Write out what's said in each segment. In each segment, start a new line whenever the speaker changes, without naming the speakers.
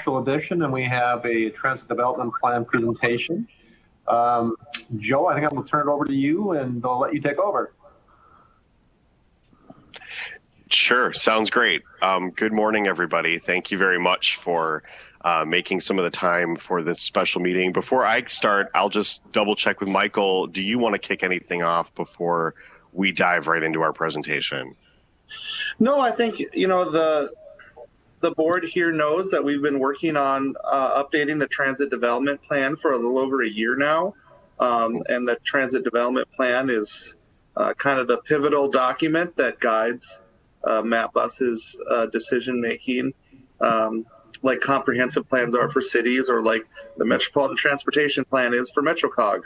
edition, and we have a transit development plan presentation. Joe, I think I'm going to turn it over to you, and I'll let you take over.
Sure, sounds great. Good morning, everybody. Thank you very much for making some of the time for this special meeting. Before I start, I'll just double check with Michael. Do you want to kick anything off before we dive right into our presentation?
No, I think, the board here knows that we've been working on updating the transit development plan for a little over a year now. And the transit development plan is kind of the pivotal document that guides MapBus's decision making, like comprehensive plans are for cities, or like the Metropolitan Transportation Plan is for MetroCog.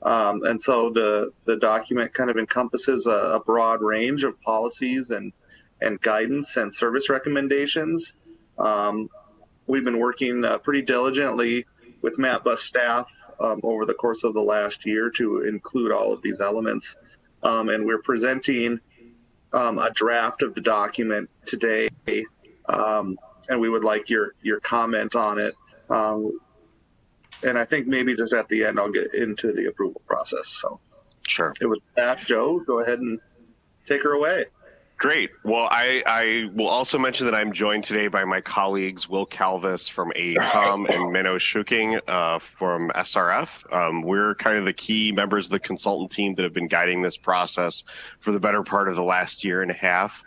And so the document kind of encompasses a broad range of policies and guidance and service recommendations. We've been working pretty diligently with MapBus staff over the course of the last year to include all of these elements. And we're presenting a draft of the document today, and we would like your comment on it. And I think maybe just at the end, I'll get into the approval process. So
sure.
With that, Joe, go ahead and take her away.
Great. Well, I will also mention that I'm joined today by my colleagues, Will Calvis from AECOM and Menno Schuking from SRF. We're kind of the key members of the consultant team that have been guiding this process for the better part of the last year and a half.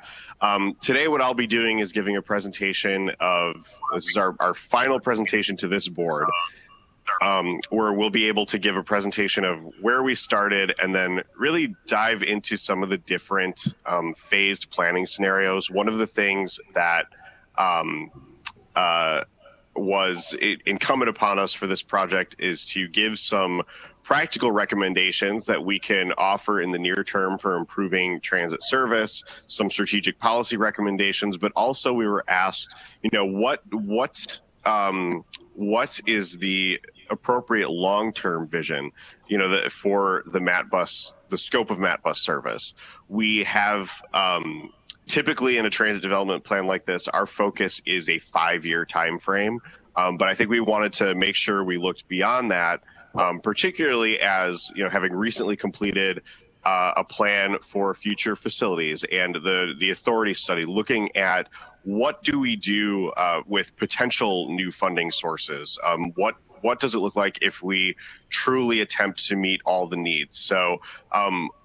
Today, what I'll be doing is giving a presentation this is our final presentation to this board, where we'll be able to give a presentation of where we started and then really dive into some of the different phased planning scenarios. One of the things that was incumbent upon us for this project is to give some practical recommendations that we can offer in the near term for improving transit service, some strategic policy recommendations, but also we were asked, what is the appropriate long-term vision, for the MapBus, the scope of MapBus service. We have typically in a transit development plan like this, our focus is a 5-year time frame, but I think we wanted to make sure we looked beyond that, particularly as having recently completed a plan for future facilities and the authority study looking at what do we do with potential new funding sources. What does it look like if we truly attempt to meet all the needs? So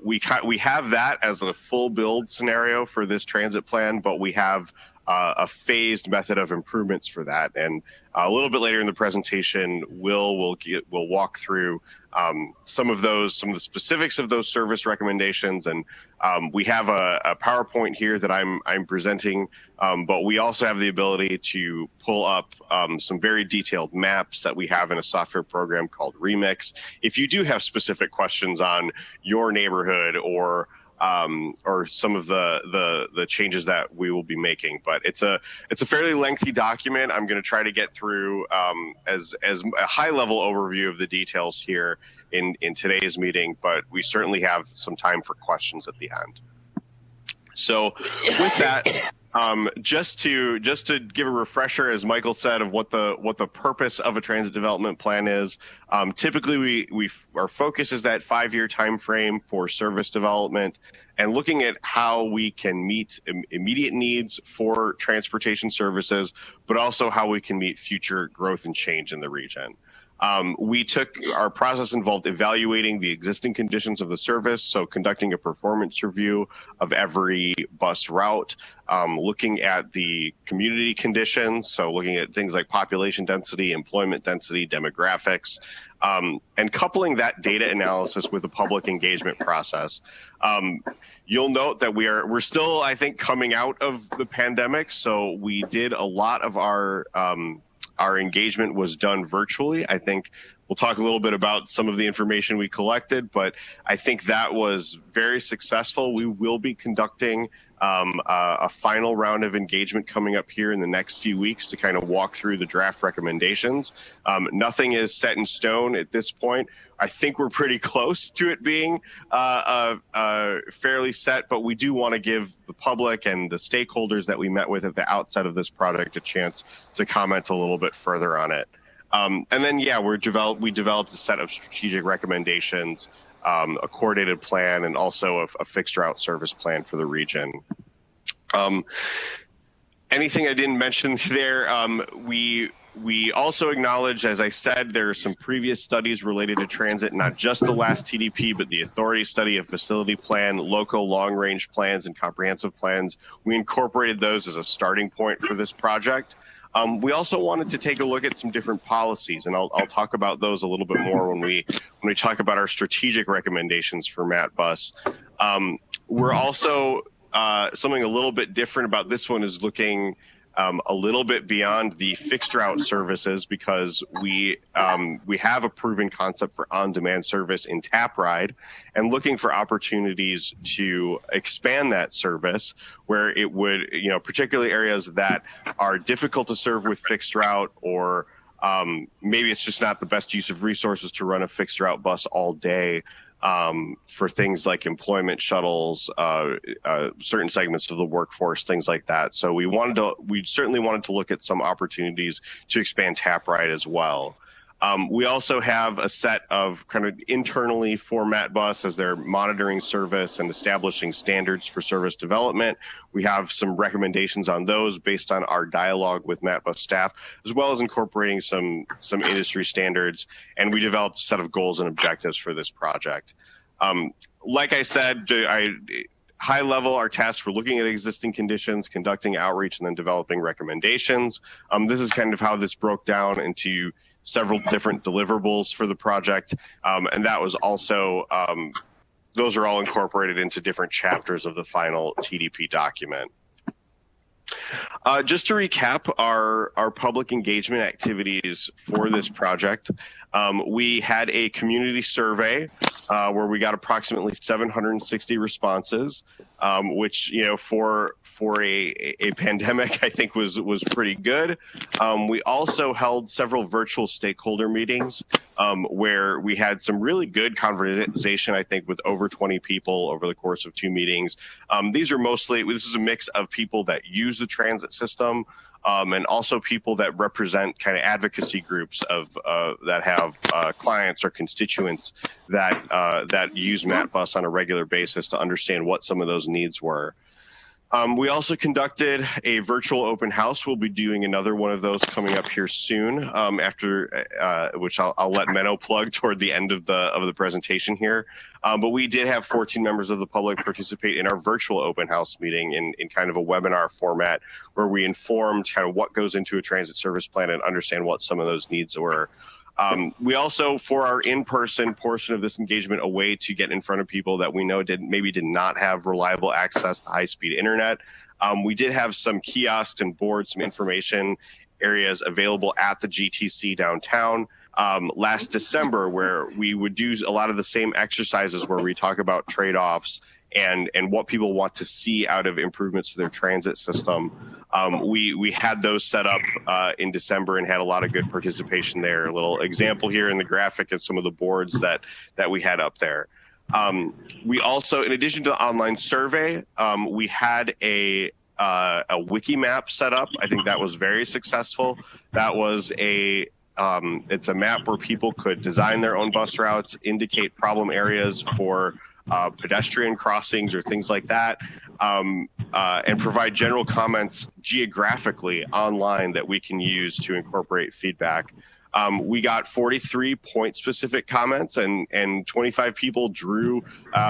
we have that as a full build scenario for this transit plan, but we have a phased method of improvements for that. And a little bit later in the presentation, we'll walk through some of the specifics of those service recommendations, and we have a PowerPoint here that I'm presenting, but we also have the ability to pull up some very detailed maps that we have in a software program called Remix. If you do have specific questions on your neighborhood or some of the changes that we will be making, but it's a fairly lengthy document. I'm going to try to get through as a high level overview of the details here in today's meeting, but we certainly have some time for questions at the end. So with that, just to give a refresher, as Michael said, of what the purpose of a transit development plan is. Typically, our focus is that 5-year time frame for service development and looking at how we can meet immediate needs for transportation services, but also how we can meet future growth and change in the region. Our process involved evaluating the existing conditions of the service, so conducting a performance review of every bus route, looking at the community conditions, so looking at things like population density, employment density, demographics, and coupling that data analysis with a public engagement process. You'll note that we're still, I think, coming out of the pandemic, so we did a lot of our engagement was done virtually. I think we'll talk a little bit about some of the information we collected, but I think that was very successful. We will be conducting a final round of engagement coming up here in the next few weeks to kind of walk through the draft recommendations. Nothing is set in stone at this point. I think we're pretty close to it being fairly set, but we do want to give the public and the stakeholders that we met with at the outset of this project a chance to comment a little bit further on it. And then, yeah, we developed a set of strategic recommendations, a coordinated plan, and also a fixed route service plan for the region. Anything I didn't mention there, we also acknowledge, as I said, there are some previous studies related to transit, not just the last TDP, but the authority study, a facility plan, local long-range plans, and comprehensive plans. We incorporated those as a starting point for this project. We also wanted to take a look at some different policies, and I'll talk about those a little bit more when we talk about our strategic recommendations for MATBus. We're also something a little bit different about this one is looking a little bit beyond the fixed route services, because we have a proven concept for on-demand service in TapRide, and looking for opportunities to expand that service where it would, particularly areas that are difficult to serve with fixed route, or maybe it's just not the best use of resources to run a fixed route bus all day. For things like employment shuttles, certain segments of the workforce, things like that. So we certainly wanted to look at some opportunities to expand TapRide as well. We also have a set of kind of internally for MATBus as they're monitoring service and establishing standards for service development. We have some recommendations on those based on our dialogue with MATBus staff, as well as incorporating some industry standards. And we developed a set of goals and objectives for this project. Like I said, high level, our tasks were looking at existing conditions, conducting outreach, and then developing recommendations. This is kind of how this broke down into several different deliverables for the project. And that was also, those are all incorporated into different chapters of the final TDP document. Just to recap our public engagement activities for this project, we had a community survey where we got approximately 760 responses, which, for a pandemic, I think was pretty good. We also held several virtual stakeholder meetings where we had some really good conversation, I think, with over 20 people over the course of 2 meetings. This is a mix of people that use the transit system, and also people that represent kind of advocacy groups that have clients or constituents that use MATBus on a regular basis to understand what some of those needs were. We also conducted a virtual open house. We'll be doing another one of those coming up here soon, which I'll let Menno plug toward the end of the presentation here. But we did have 14 members of the public participate in our virtual open house meeting in kind of a webinar format, where we informed kind of what goes into a transit service plan and understand what some of those needs were. We also, for our in-person portion of this engagement, a way to get in front of people that we know did not have reliable access to high-speed internet. We did have some kiosks and boards, some information areas available at the GTC downtown last December, where we would do a lot of the same exercises where we talk about trade-offs and what people want to see out of improvements to their transit system. We had those set up in December and had a lot of good participation there. A little example here in the graphic is some of the boards that we had up there. We also, in addition to the online survey, we had a wiki map set up. I think that was very successful. That was it's a map where people could design their own bus routes, indicate problem areas for pedestrian crossings or things like that, and provide general comments geographically online that we can use to incorporate feedback. We got 43 point-specific comments, and 25 people drew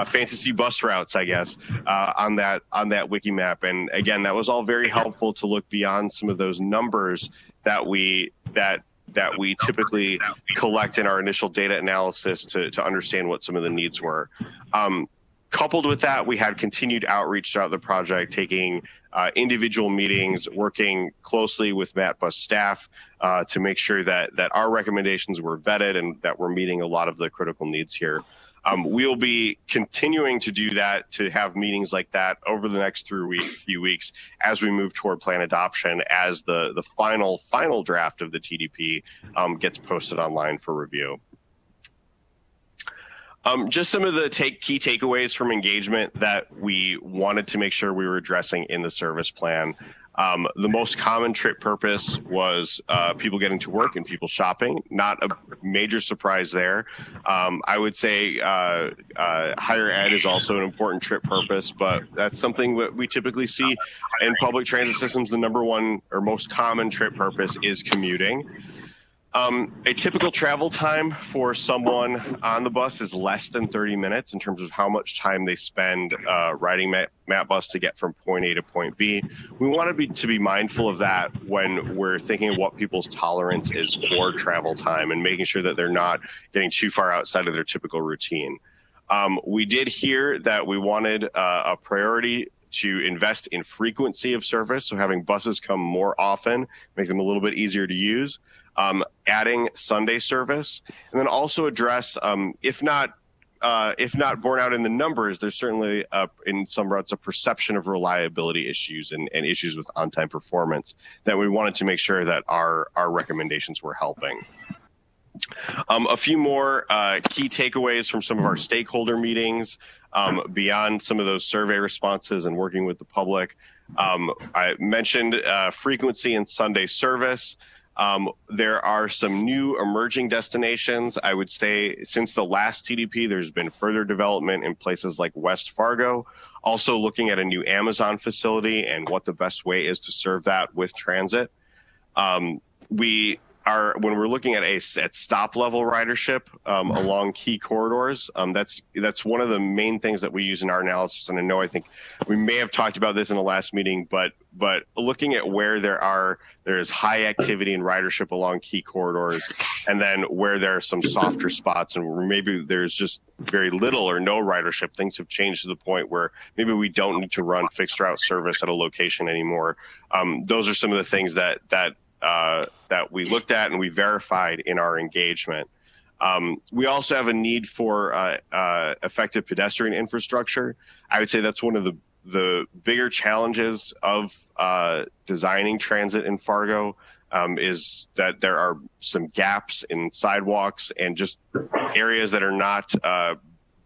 fantasy bus routes, I guess, on that wiki map. And again, that was all very helpful to look beyond some of those numbers that we typically collect in our initial data analysis to understand what some of the needs were. Coupled with that, we had continued outreach throughout the project, taking individual meetings, working closely with MatBus staff to make sure that our recommendations were vetted and that we're meeting a lot of the critical needs here. We'll be continuing to do that, to have meetings like that over the next few weeks as we move toward plan adoption, as the final draft of the TDP gets posted online for review. Just some of the key takeaways from engagement that we wanted to make sure we were addressing in the service plan. The most common trip purpose was people getting to work and people shopping. Not a major surprise there. I would say higher ed is also an important trip purpose, but that's something that we typically see in public transit systems. The number one or most common trip purpose is commuting. A typical travel time for someone on the bus is less than 30 minutes in terms of how much time they spend riding MatBus to get from point A to point B. We want to be mindful of that when we're thinking of what people's tolerance is for travel time and making sure that they're not getting too far outside of their typical routine. We did hear that we wanted a priority to invest in frequency of service, so having buses come more often, make them a little bit easier to use. Adding Sunday service, and then also address, if not borne out in the numbers, there's certainly in some routes a perception of reliability issues and issues with on-time performance that we wanted to make sure that our recommendations were helping. A few more key takeaways from some of our stakeholder meetings, beyond some of those survey responses and working with the public. I mentioned frequency and Sunday service. There are some new emerging destinations. I would say since the last TDP, there's been further development in places like West Fargo, also looking at a new Amazon facility and what the best way is to serve that with transit. When we're looking at stop level ridership along key corridors, that's one of the main things that we use in our analysis. And I think we may have talked about this in the last meeting, but looking at where there's high activity and ridership along key corridors, and then where there are some softer spots and where maybe there's just very little or no ridership, things have changed to the point where maybe we don't need to run fixed route service at a location anymore. Those are some of the things that we looked at and we verified in our engagement. We also have a need for effective pedestrian infrastructure. I would say that's one of the bigger challenges of designing transit in Fargo, is that there are some gaps in sidewalks and just areas that are not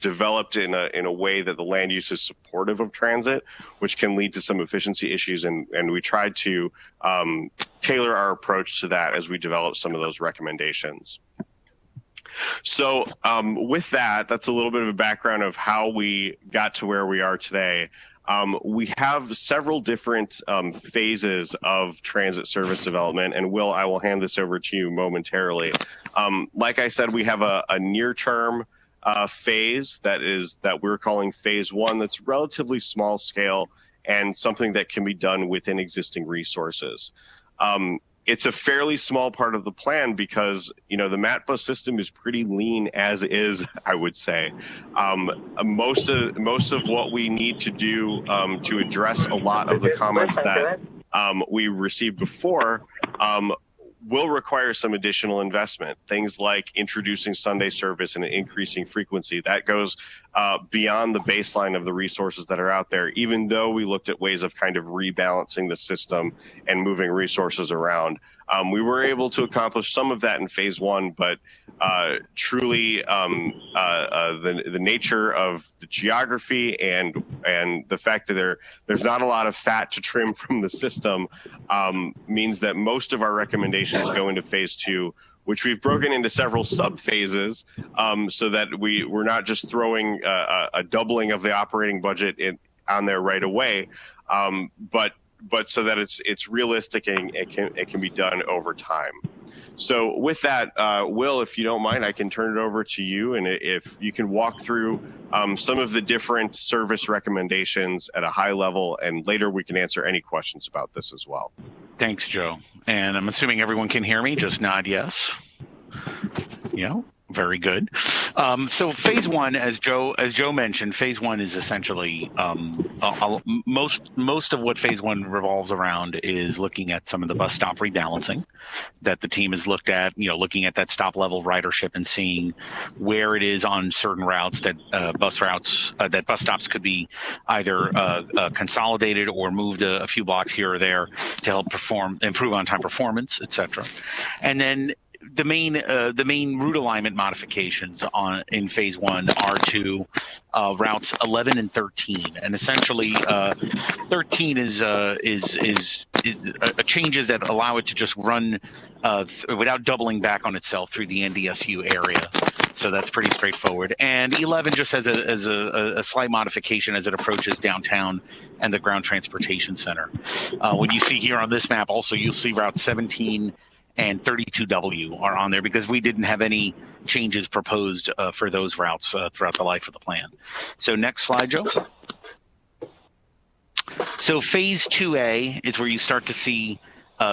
developed in a way that the land use is supportive of transit, which can lead to some efficiency issues. And we tried to tailor our approach to that as we develop some of those recommendations. So with that's a little bit of a background of how we got to where we are today. We have several different phases of transit service development, and Will, I will hand this over to you momentarily. Like I said, we have a near-term phase that we're calling phase one, that's relatively small scale and something that can be done within existing resources. It's a fairly small part of the plan because, the MatBus system is pretty lean as is, I would say. Most of what we need to do to address a lot of the comments that we received before will require some additional investment. Things like introducing Sunday service and increasing frequency. That goes beyond the baseline of the resources that are out there, even though we looked at ways of kind of rebalancing the system and moving resources around. We were able to accomplish some of that in phase one, but truly the nature of the geography and the fact that there's not a lot of fat to trim from the system means that most of our recommendations go into phase two, which we've broken into several sub-phases so that we're not just throwing a doubling of the operating budget on there right away, but so that it's realistic and it can be done over time. So with that, Will, if you don't mind, I can turn it over to you, and if you can walk through some of the different service recommendations at a high level, and later we can answer any questions about this as well.
Thanks, Joe. And I'm assuming everyone can hear me. Just nod yes. Very good. So phase one, as Joe mentioned, phase one is essentially most of what phase one revolves around is looking at some of the bus stop rebalancing that the team has looked at. Looking at that stop level ridership and seeing where it is on certain routes that bus stops could be either consolidated or moved a few blocks here or there to help improve on-time performance, etc. And then the main route alignment modifications in phase one are to routes 11 and 13, and essentially 13 is changes that allow it to just run without doubling back on itself through the NDSU area. So that's pretty straightforward. And 11 just has a slight modification as it approaches downtown and the ground transportation center. When you see here on this map, also you'll see route 17 and 32W are on there because we didn't have any changes proposed for those routes throughout the life of the plan. So next slide, Joe. So phase 2A is where you start to see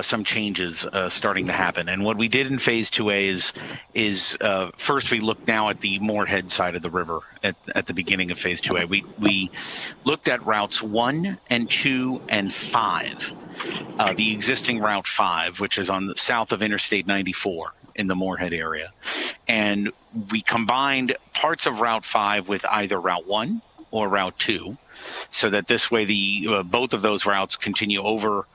some changes starting to happen. And what we did in phase 2A is first we looked now at the Moorhead side of the river at the beginning of phase 2A. We looked at routes 1 and 2 and 5. The existing Route 5, which is on the south of Interstate 94 in the Moorhead area. And we combined parts of Route 5 with either Route 1 or Route 2, so that this way both of those routes continue over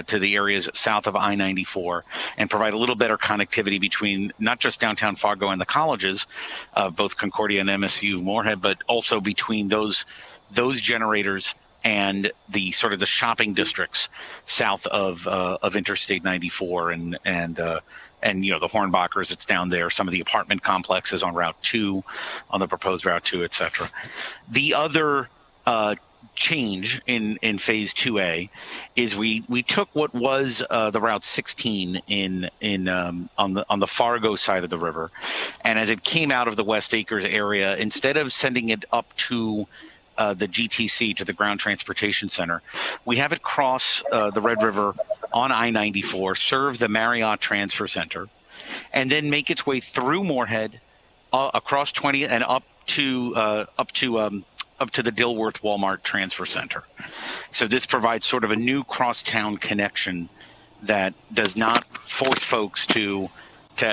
to the areas south of I-94 and provide a little better connectivity between not just downtown Fargo and the colleges, both Concordia and MSU Moorhead, but also between those generators and the sort of the shopping districts south of Interstate 94 and the Hornbachers that's down there, some of the apartment complexes on Route 2, on the proposed Route 2, etc. The other change in phase 2A is we took what was the Route 16 on the Fargo side of the river, and as it came out of the West Acres area, instead of sending it up to the GTC, to the Ground Transportation Center, we have it cross the Red River on I-94, serve the Marriott Transfer Center, and then make its way through Moorhead, across 20 and up to the Dilworth Walmart Transfer Center. So this provides sort of a new crosstown connection that does not force folks to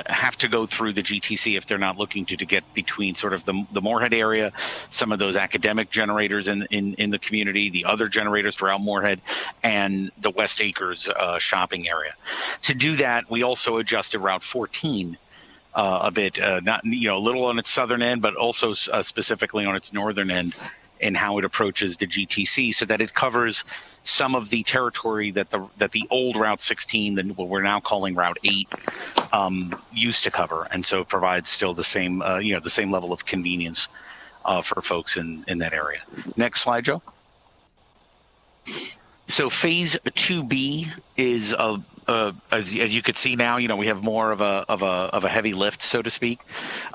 have to go through the GTC if they're not looking to get between sort of the Moorhead area, some of those academic generators in the community, the other generators throughout Moorhead, and the West Acres shopping area. To do that, we also adjusted Route 14 a bit, not a little on its southern end, but also specifically on its northern end, and how it approaches the GTC, so that it covers some of the territory that the old Route 16, what we're now calling Route 8, used to cover, and so it provides still the same the same level of convenience for folks in that area. Next slide, Joe. So phase 2B is as you could see now, we have more of a heavy lift, so to speak.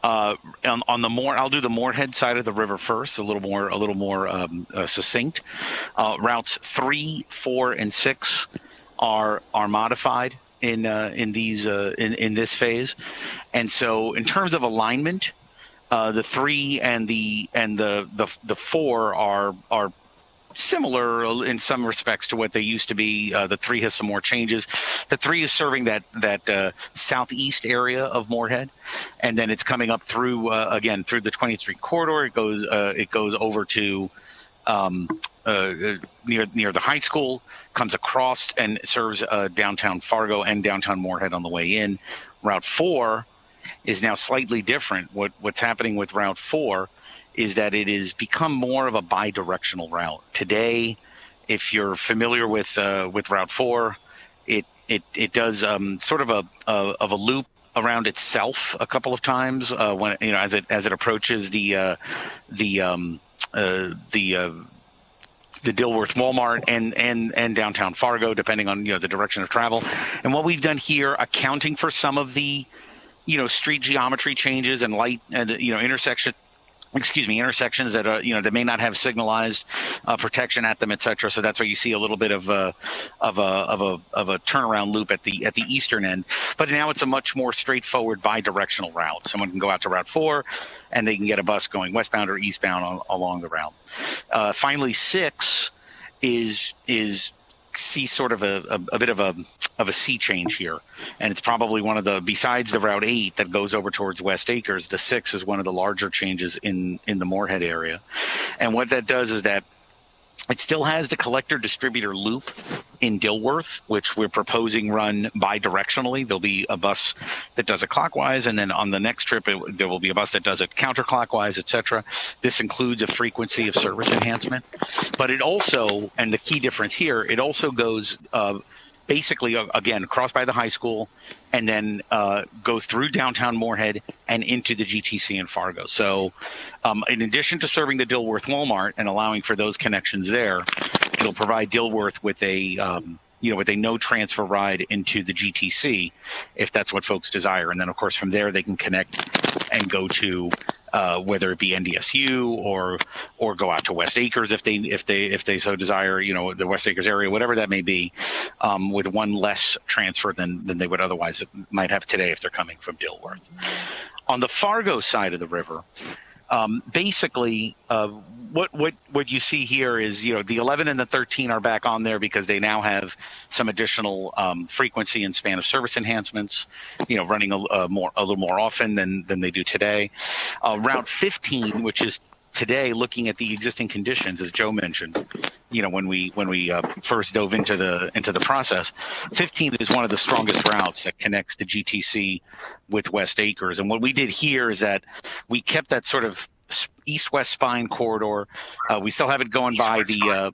I'll do the Moorhead side of the river first, a little more succinct. Routes 3, 4, and 6 are modified in this phase, and so in terms of alignment, the 3 and the 4 are similar in some respects to what they used to be. The 3 has some more changes. The 3 is serving that southeast area of Moorhead, and then it's coming up through again through the 20th Street corridor. It goes over to near the high school, comes across and serves downtown Fargo and downtown Moorhead on the way in. Route 4 is now slightly different. What's happening with Route 4 is that it has become more of a bi-directional route. Today, if you're familiar with Route 4, it does sort of a loop around itself a couple of times when as it approaches the Dilworth Walmart and downtown Fargo, depending on the direction of travel. And what we've done here, accounting for some of the street geometry changes and light and intersection intersections that are, that may not have signalized protection at them, et cetera. So that's why you see a little bit of a turnaround loop at the eastern end. But now it's a much more straightforward bi-directional route. Someone can go out to Route 4, and they can get a bus going westbound or eastbound along the route. Finally, 6 is see sort of a bit of a sea change here, and it's probably one of the, besides the Route 8 that goes over towards West Acres, the 6 is one of the larger changes in the Moorhead area. And what that does is that it still has the collector distributor loop in Dilworth, which we're proposing run bi-directionally. There'll be a bus that does it clockwise, and then on the next trip, there will be a bus that does it counterclockwise, et cetera. This includes a frequency of service enhancement. But it also, and the key difference here, it also goes basically, again, across by the high school, and then goes through downtown Moorhead and into the GTC in Fargo. So in addition to serving the Dilworth Walmart and allowing for those connections there, it'll provide Dilworth with a with a no transfer ride into the GTC, if that's what folks desire. And then, of course, from there, they can connect and go to whether it be NDSU or go out to West Acres if they so desire, the West Acres area, whatever that may be, with one less transfer than they would otherwise might have today if they're coming from Dilworth. On the Fargo side of the river, basically, what you see here is, the 11 and the 13 are back on there because they now have some additional frequency and span of service enhancements, running a little more often than they do today. Route 15, which is today looking at the existing conditions, as Joe mentioned, when we first dove into the process, 15 is one of the strongest routes that connects the GTC with West Acres. And what we did here is that we kept that sort of east-west spine corridor. We still have it going by the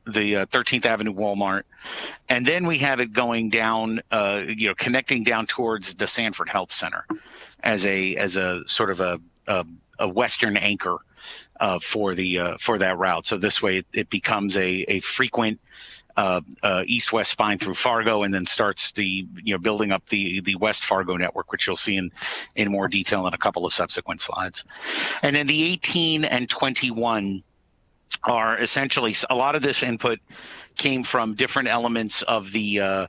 13th Avenue Walmart, and then we have it going down, connecting down towards the Sanford Health Center as a sort of a western anchor for that route. So this way it becomes a frequent east-west spine through Fargo, and then starts the building up the West Fargo network, which you'll see in more detail in a couple of subsequent slides. And then the 18 and 21 are essentially, a lot of this input came from different elements of the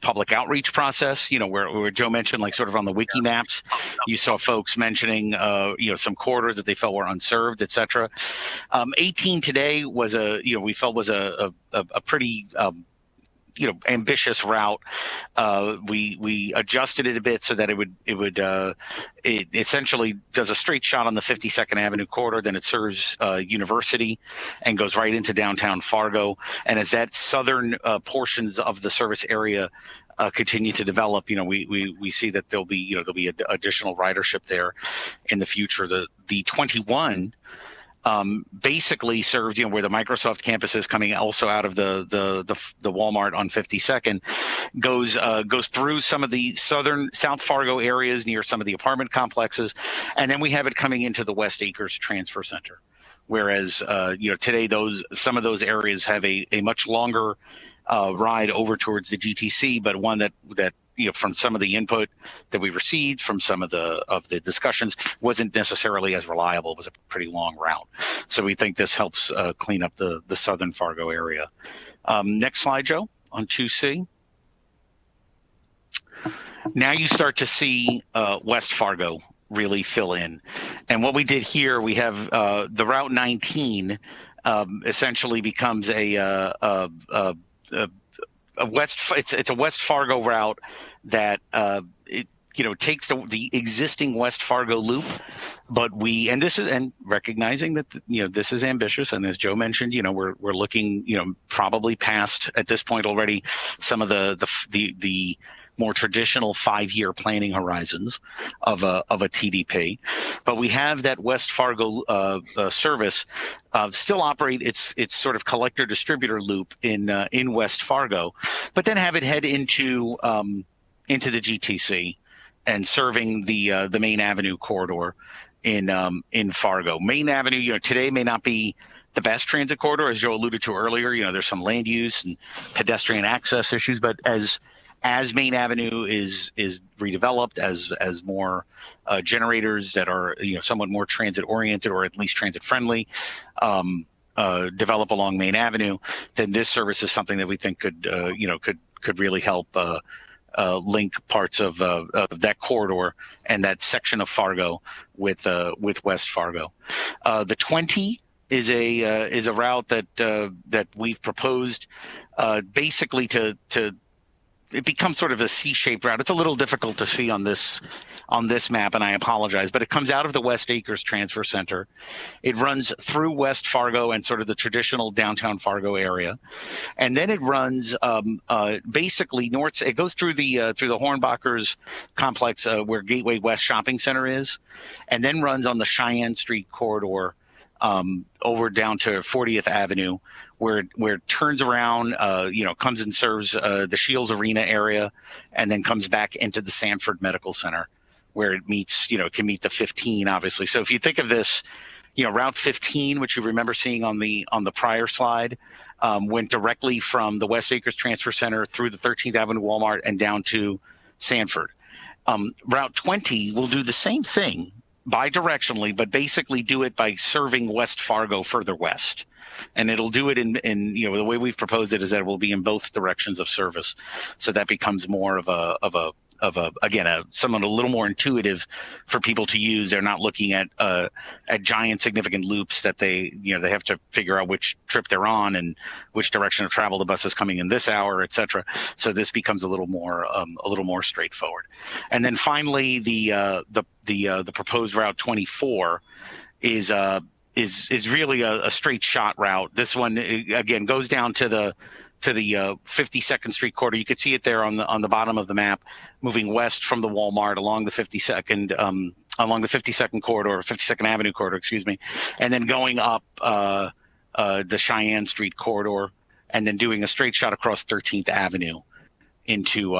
public outreach process, where Joe mentioned, like sort of on the wiki maps, you saw folks mentioning some corridors that they felt were unserved, et cetera. 18 today was we felt was a pretty ambitious route. We adjusted it a bit so that it essentially does a straight shot on the 52nd Avenue corridor, then it serves University and goes right into downtown Fargo. And as that southern portions of the service area continue to develop, we see that there'll be additional ridership there in the future. The 21 basically serves, where the Microsoft campus is coming also out of the Walmart on 52nd, goes through some of the South Fargo areas near some of the apartment complexes, and then we have it coming into the West Acres Transfer Center. Whereas today some of those areas have a much longer ride over towards the GTC, but one that from some of the input that we received from some of the discussions wasn't necessarily as reliable. It was a pretty long route. So we think this helps clean up the southern Fargo area. Next slide, Joe, on 2C. Now you start to see West Fargo really fill in. And what we did here, we have the Route 19 essentially becomes it's a West Fargo route that takes the existing West Fargo loop, but recognizing that this is ambitious, and as Joe mentioned, we're looking probably past at this point already some of the more traditional 5-year planning horizons of a TDP, but we have that West Fargo service still operate its sort of collector distributor loop in West Fargo, but then have it head into the GTC and serving the Main Avenue corridor in Fargo. Main Avenue, today may not be the best transit corridor, as Joe alluded to earlier. There's some land use and pedestrian access issues, but as as Main Avenue is redeveloped, as more generators that are somewhat more transit oriented or at least transit friendly develop along Main Avenue, then this service is something that we think could really help link parts of that corridor and that section of Fargo with West Fargo. The 20 is a route that we've proposed basically to it becomes sort of a C-shaped route. It's a little difficult to see on this map, and I apologize, but it comes out of the West Acres Transfer Center. It runs through West Fargo and sort of the traditional downtown Fargo area, and then it runs basically north. It goes through the Hornbachers complex where Gateway West Shopping Center is, and then runs on the Cheyenne Street corridor over down to 40th Avenue, where it turns around, comes and serves the Shields Arena area, and then comes back into the Sanford Medical Center, where it meets, can meet the 15, obviously. So if you think of this, Route 15, which you remember seeing on the prior slide, went directly from the West Acres Transfer Center through the 13th Avenue Walmart and down to Sanford. Route 20 will do the same thing bi-directionally, but basically do it by serving West Fargo further west. And it'll do it in the way we've proposed it is that it will be in both directions of service. So that becomes more of a someone a little more intuitive for people to use. They're not looking at giant significant loops that they have to figure out which trip they're on and which direction of travel the bus is coming in this hour, et cetera. So this becomes a little more straightforward. And then finally, the proposed Route 24 is really a straight shot route. This one again goes down to the 52nd Street corridor. You could see it there on the bottom of the map, moving west from the Walmart along the 52nd corridor, 52nd Avenue corridor, excuse me, and then going up the Cheyenne Street corridor, and then doing a straight shot across 13th Avenue into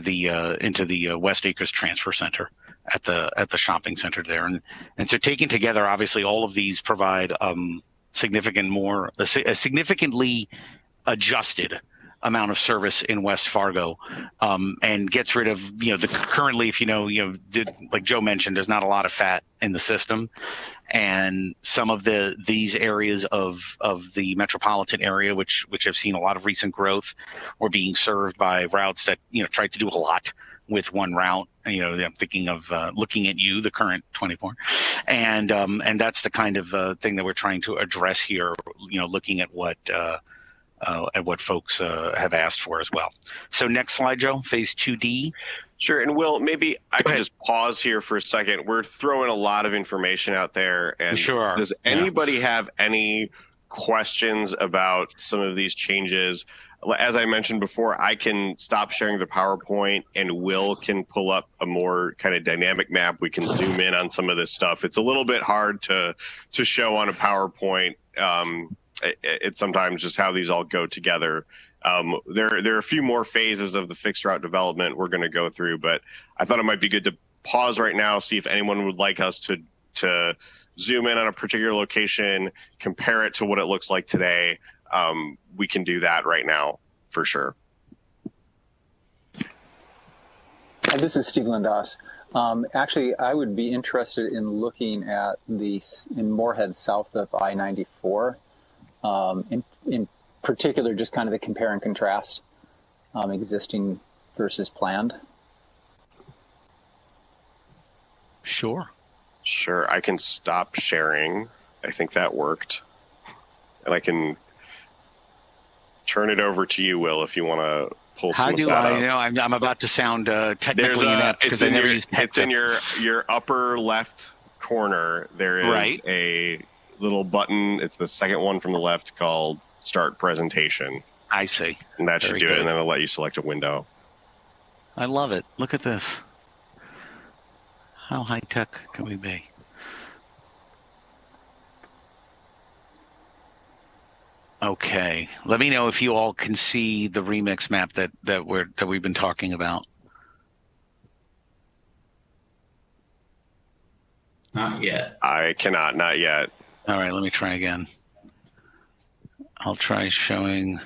the West Acres Transfer Center at the shopping center there. And so taken together, obviously all of these provide a significantly adjusted amount of service in West Fargo, and gets rid of currently, if like Joe mentioned, there's not a lot of fat in the system, and some of these areas of the metropolitan area, which have seen a lot of recent growth, were being served by routes that tried to do a lot with one route. I'm thinking of looking at the current 24, and that's the kind of thing that we're trying to address here. Looking at what folks have asked for as well. So next slide, Joe. Phase 2D.
Sure. And Will, maybe I can just pause here for a second. We're throwing a lot of information out there. And
sure.
Does anybody have any questions about some of these changes? As I mentioned before, I can stop sharing the PowerPoint and Will can pull up a more kind of dynamic map. We can zoom in on some of this stuff. It's a little bit hard to show on a PowerPoint. It's sometimes just how these all go together. There are a few more phases of the fixed route development we're going to go through, but I thought it might be good to pause right now, see if anyone would like us to zoom in on a particular location, compare it to what it looks like today. We can do that right now for sure.
This is Steve Lindas. Actually, I would be interested in looking at in Moorhead south of I-94. In particular, just kind of the compare and contrast existing versus planned.
Sure.
I can stop sharing. I think that worked. And I can turn it over to you, Will, if you want to pull some of that up.
How do I know? I'm about to sound technically inept because I never use tech.
It's in your upper left corner. There is a little button. It's the second one from the left called Start Presentation.
I see.
And that should do it, and then it'll let you select a window.
I love it. Look at this. How high tech can we be? Okay. Let me know if you all can see the remix map that we've been talking about.
Not yet.
I cannot. Not yet.
All right, let me try again. I'll try showing.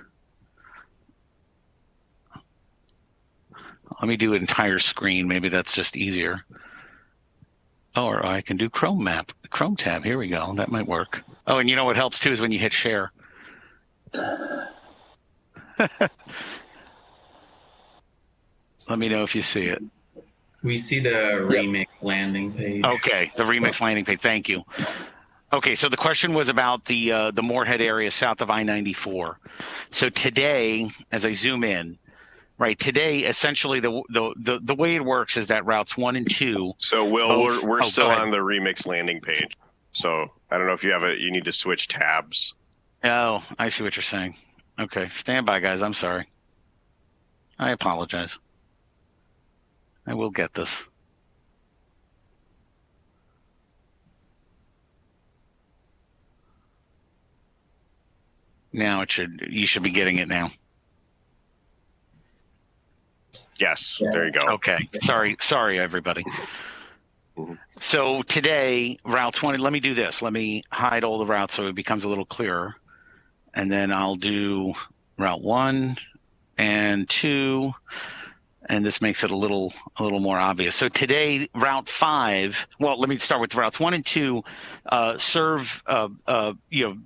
Let me do an entire screen. Maybe that's just easier. Or I can do Chrome tab. Here we go. That might work. Oh, and you know what helps too is when you hit share. Let me know if you see it.
We see the remix landing page.
Okay, the remix landing page. Thank you. Okay, so the question was about the Moorhead area south of I-94. So today, as I zoom in, right, today essentially the way it works is that routes 1 and 2.
So Will, we're still
go ahead.
on the remix landing page. So I don't know if you have you need to switch tabs.
Oh, I see what you're saying. Okay, stand by, guys. I'm sorry. I apologize. I will get this. Now you should be getting it now.
Yes, there you go.
Okay, sorry everybody.
Mhm.
So today, Route 20, let me do this. Let me hide all the routes so it becomes a little clearer. And then I'll do Route 1 and 2. And this makes it a little more obvious. So today, Route 5. Well, let me start with routes 1 and 2. Serve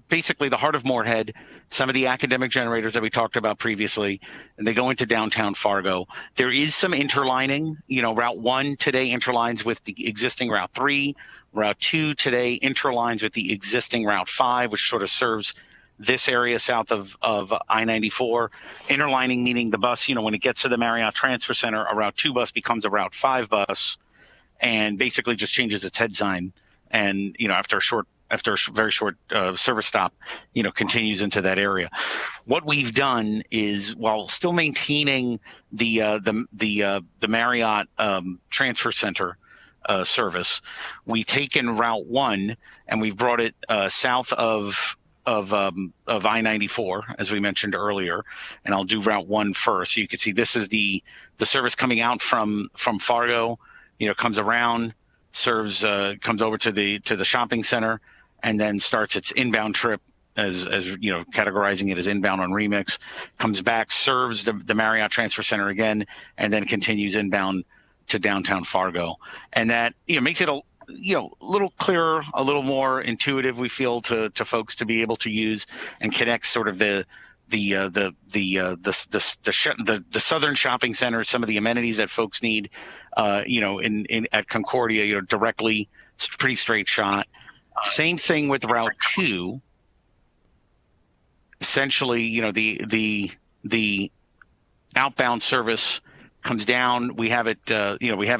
basically the heart of Moorhead, some of the academic generators that we talked about previously, and they go into downtown Fargo. There is some interlining. Route 1 today interlines with the existing Route 3. Route 2 today interlines with the existing Route 5, which sort of serves this area south of I-94. Interlining meaning the bus, when it gets to the Marriott Transfer Center, a Route 2 bus becomes a Route 5 bus and basically just changes its head sign. And, after a very short service stop, continues into that area. What we've done is, while still maintaining the Marriott Transfer Center service, we've taken Route 1 and we've brought it south of I-94, as we mentioned earlier, and I'll do Route 1 first. So you can see this is the service coming out from Fargo. Comes around, serves, comes over to the shopping center, and then starts its inbound trip as categorizing it as inbound on Remix. Comes back, serves the Marriott Transfer Center again, and then continues inbound to downtown Fargo, and that makes it a little clearer, a little more intuitive, we feel, to folks to be able to use, and connects sort of the southern shopping center, some of the amenities that folks need, at Concordia, directly. It's a pretty straight shot. Same thing with Route 2. Essentially, the outbound service comes down. We have it,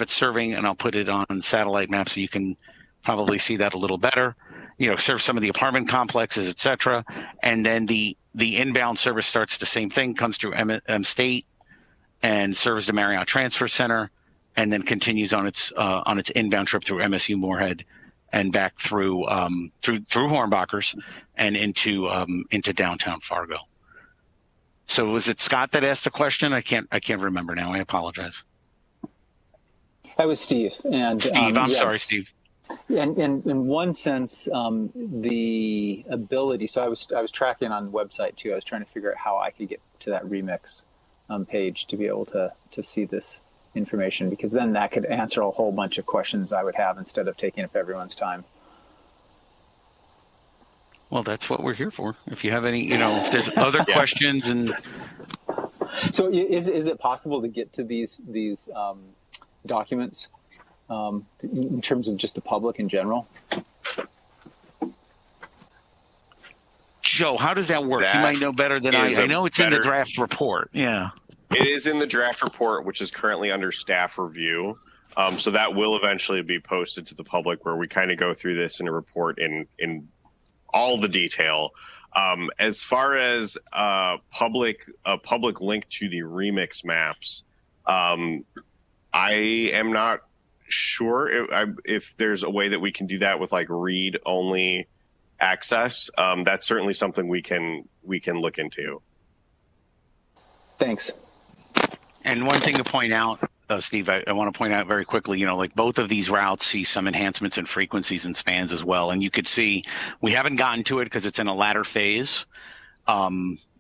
serving, and I'll put it on satellite map so you can probably see that a little better. Serve some of the apartment complexes, etc. And then the inbound service starts the same thing, comes through M State and serves the Marriott Transfer Center, and then continues on its inbound trip through MSU Moorhead and back through Hornbachers and into downtown Fargo. So was it Scott that asked the question? I can't remember now. I apologize.
That was Steve. And
Steve, I'm sorry, Steve.
And in one sense, the ability. So I was tracking on the website too. I was trying to figure out how I could get to that remix page to be able to see this information, because then that could answer a whole bunch of questions I would have instead of taking up everyone's time.
Well, that's what we're here for. If you have any, if there's other questions and.
So is it possible to get to these documents in terms of just the public in general?
Joe, how does that work? You might know better than I know it's in the draft report. Yeah.
It is in the draft report, which is currently under staff review. So that will eventually be posted to the public, where we kind of go through this in a report in all the detail. As far as a public link to the remix maps, I am not sure if there's a way that we can do that with like read only access. That's certainly something we can look into.
Thanks.
And one thing to point out, Steve, I want to point out very quickly, like both of these routes see some enhancements in frequencies and spans as well. And you could see we haven't gotten to it because it's in a latter phase,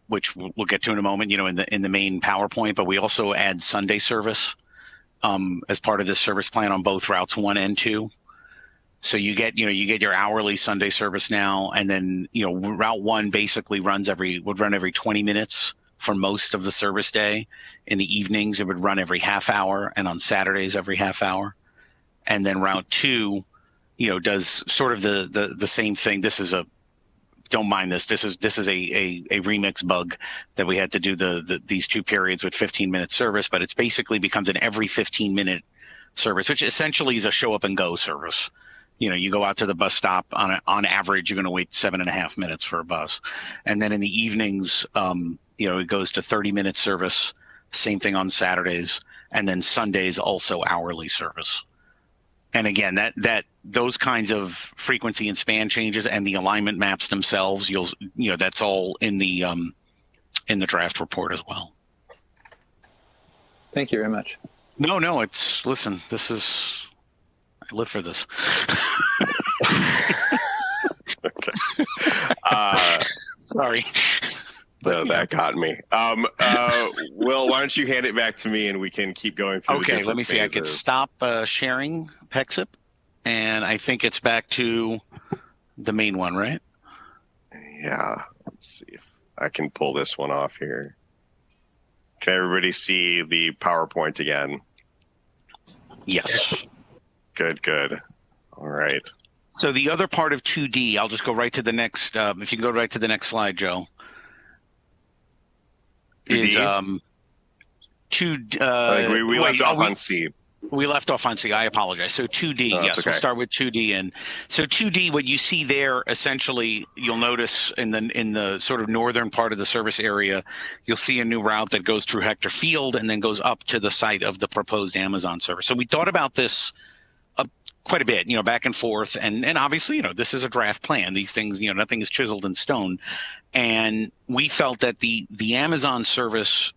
which we'll get to in a moment, in the main PowerPoint, but we also add Sunday service as part of this service plan on both routes 1 and 2. So you get your hourly Sunday service now, and then Route 1 basically would run every 20 minutes for most of the service day. In the evenings, it would run every half hour, and on Saturdays every half hour. And then Route 2, does sort of the same thing. Don't mind this. This is a remix bug that we had to do these 2 periods with 15-minute service, but it's basically becomes an every 15-minute service, which essentially is a show up and go service. You go out to the bus stop on average, you're going to wait 7.5 minutes for a bus. And then in the evenings, it goes to 30-minute service, same thing on Saturdays. And then Sundays also hourly service. And again, those kinds of frequency and span changes and the alignment maps themselves, that's all in the draft report as well.
Thank you very much.
No, listen, I live for this.
Okay.
Sorry.
No, that got me. Will, why don't you hand it back to me and we can keep going through
Okay, let me see. I could stop sharing PEXIP, and I think it's back to the main one, right?
Yeah. Let's see if I can pull this one off here. Can everybody see the PowerPoint again?
Yes.
Good. All right.
So the other part of 2D, I'll just go right to the next. If you can go right to the next slide, Joe.
2D?
Is
we left off on C.
We left off on C. I apologize. So 2D, yes,
okay.
We'll start with 2D. And so 2D, what you see there, essentially, you'll notice in the sort of northern part of the service area, you'll see a new route that goes through Hector Field and then goes up to the site of the proposed Amazon service. So we thought about this quite a bit, back and forth. And obviously, this is a draft plan. These things, nothing is chiseled in stone. And we felt that the Amazon service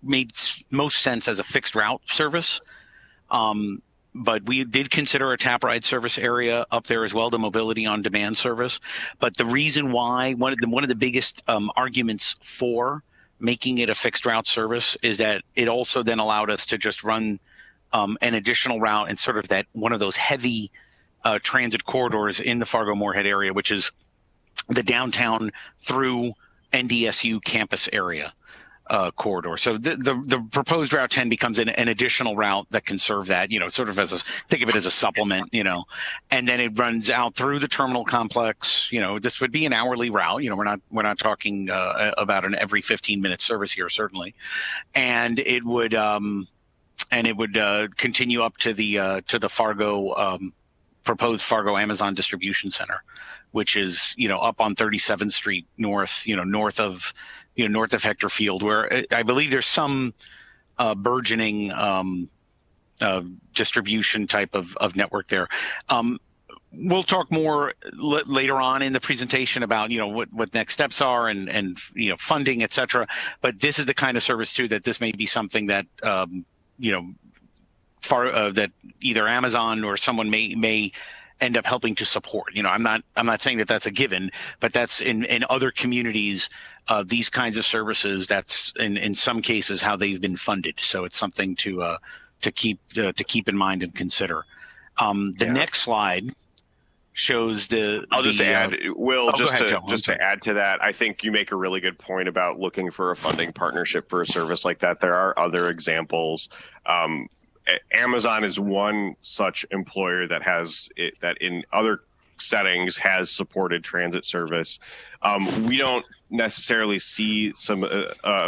made most sense as a fixed route service. But we did consider a tap ride service area up there as well, the mobility on demand service. But the reason why, one of the biggest arguments for making it a fixed route service is that it also then allowed us to just run an additional route and sort of that one of those heavy transit corridors in the Fargo Moorhead area, which is the downtown through NDSU campus area corridor. So the proposed Route 10 becomes an additional route that can serve that, sort of think of it as a supplement, and then it runs out through the terminal complex. This would be an hourly route. We're not talking about an every 15-minute service here, certainly, and it would continue up to the Fargo proposed Fargo Amazon distribution center, which is up on 37th Street North, north of Hector Field, where I believe there's some burgeoning distribution type of network there. We'll talk more later on in the presentation about what next steps are and funding, et cetera. But this is the kind of service too that this may be something that that either Amazon or someone may end up helping to support. I'm not saying that that's a given, but that's in other communities, these kinds of services. That's in some cases how they've been funded. So it's something to keep in mind and consider. Next slide shows I'll
just add, Will, just to add to that, I think you make a really good point about looking for a funding partnership for a service like that. There are other examples. Amazon is one such employer that that in other settings has supported transit service. We don't necessarily see some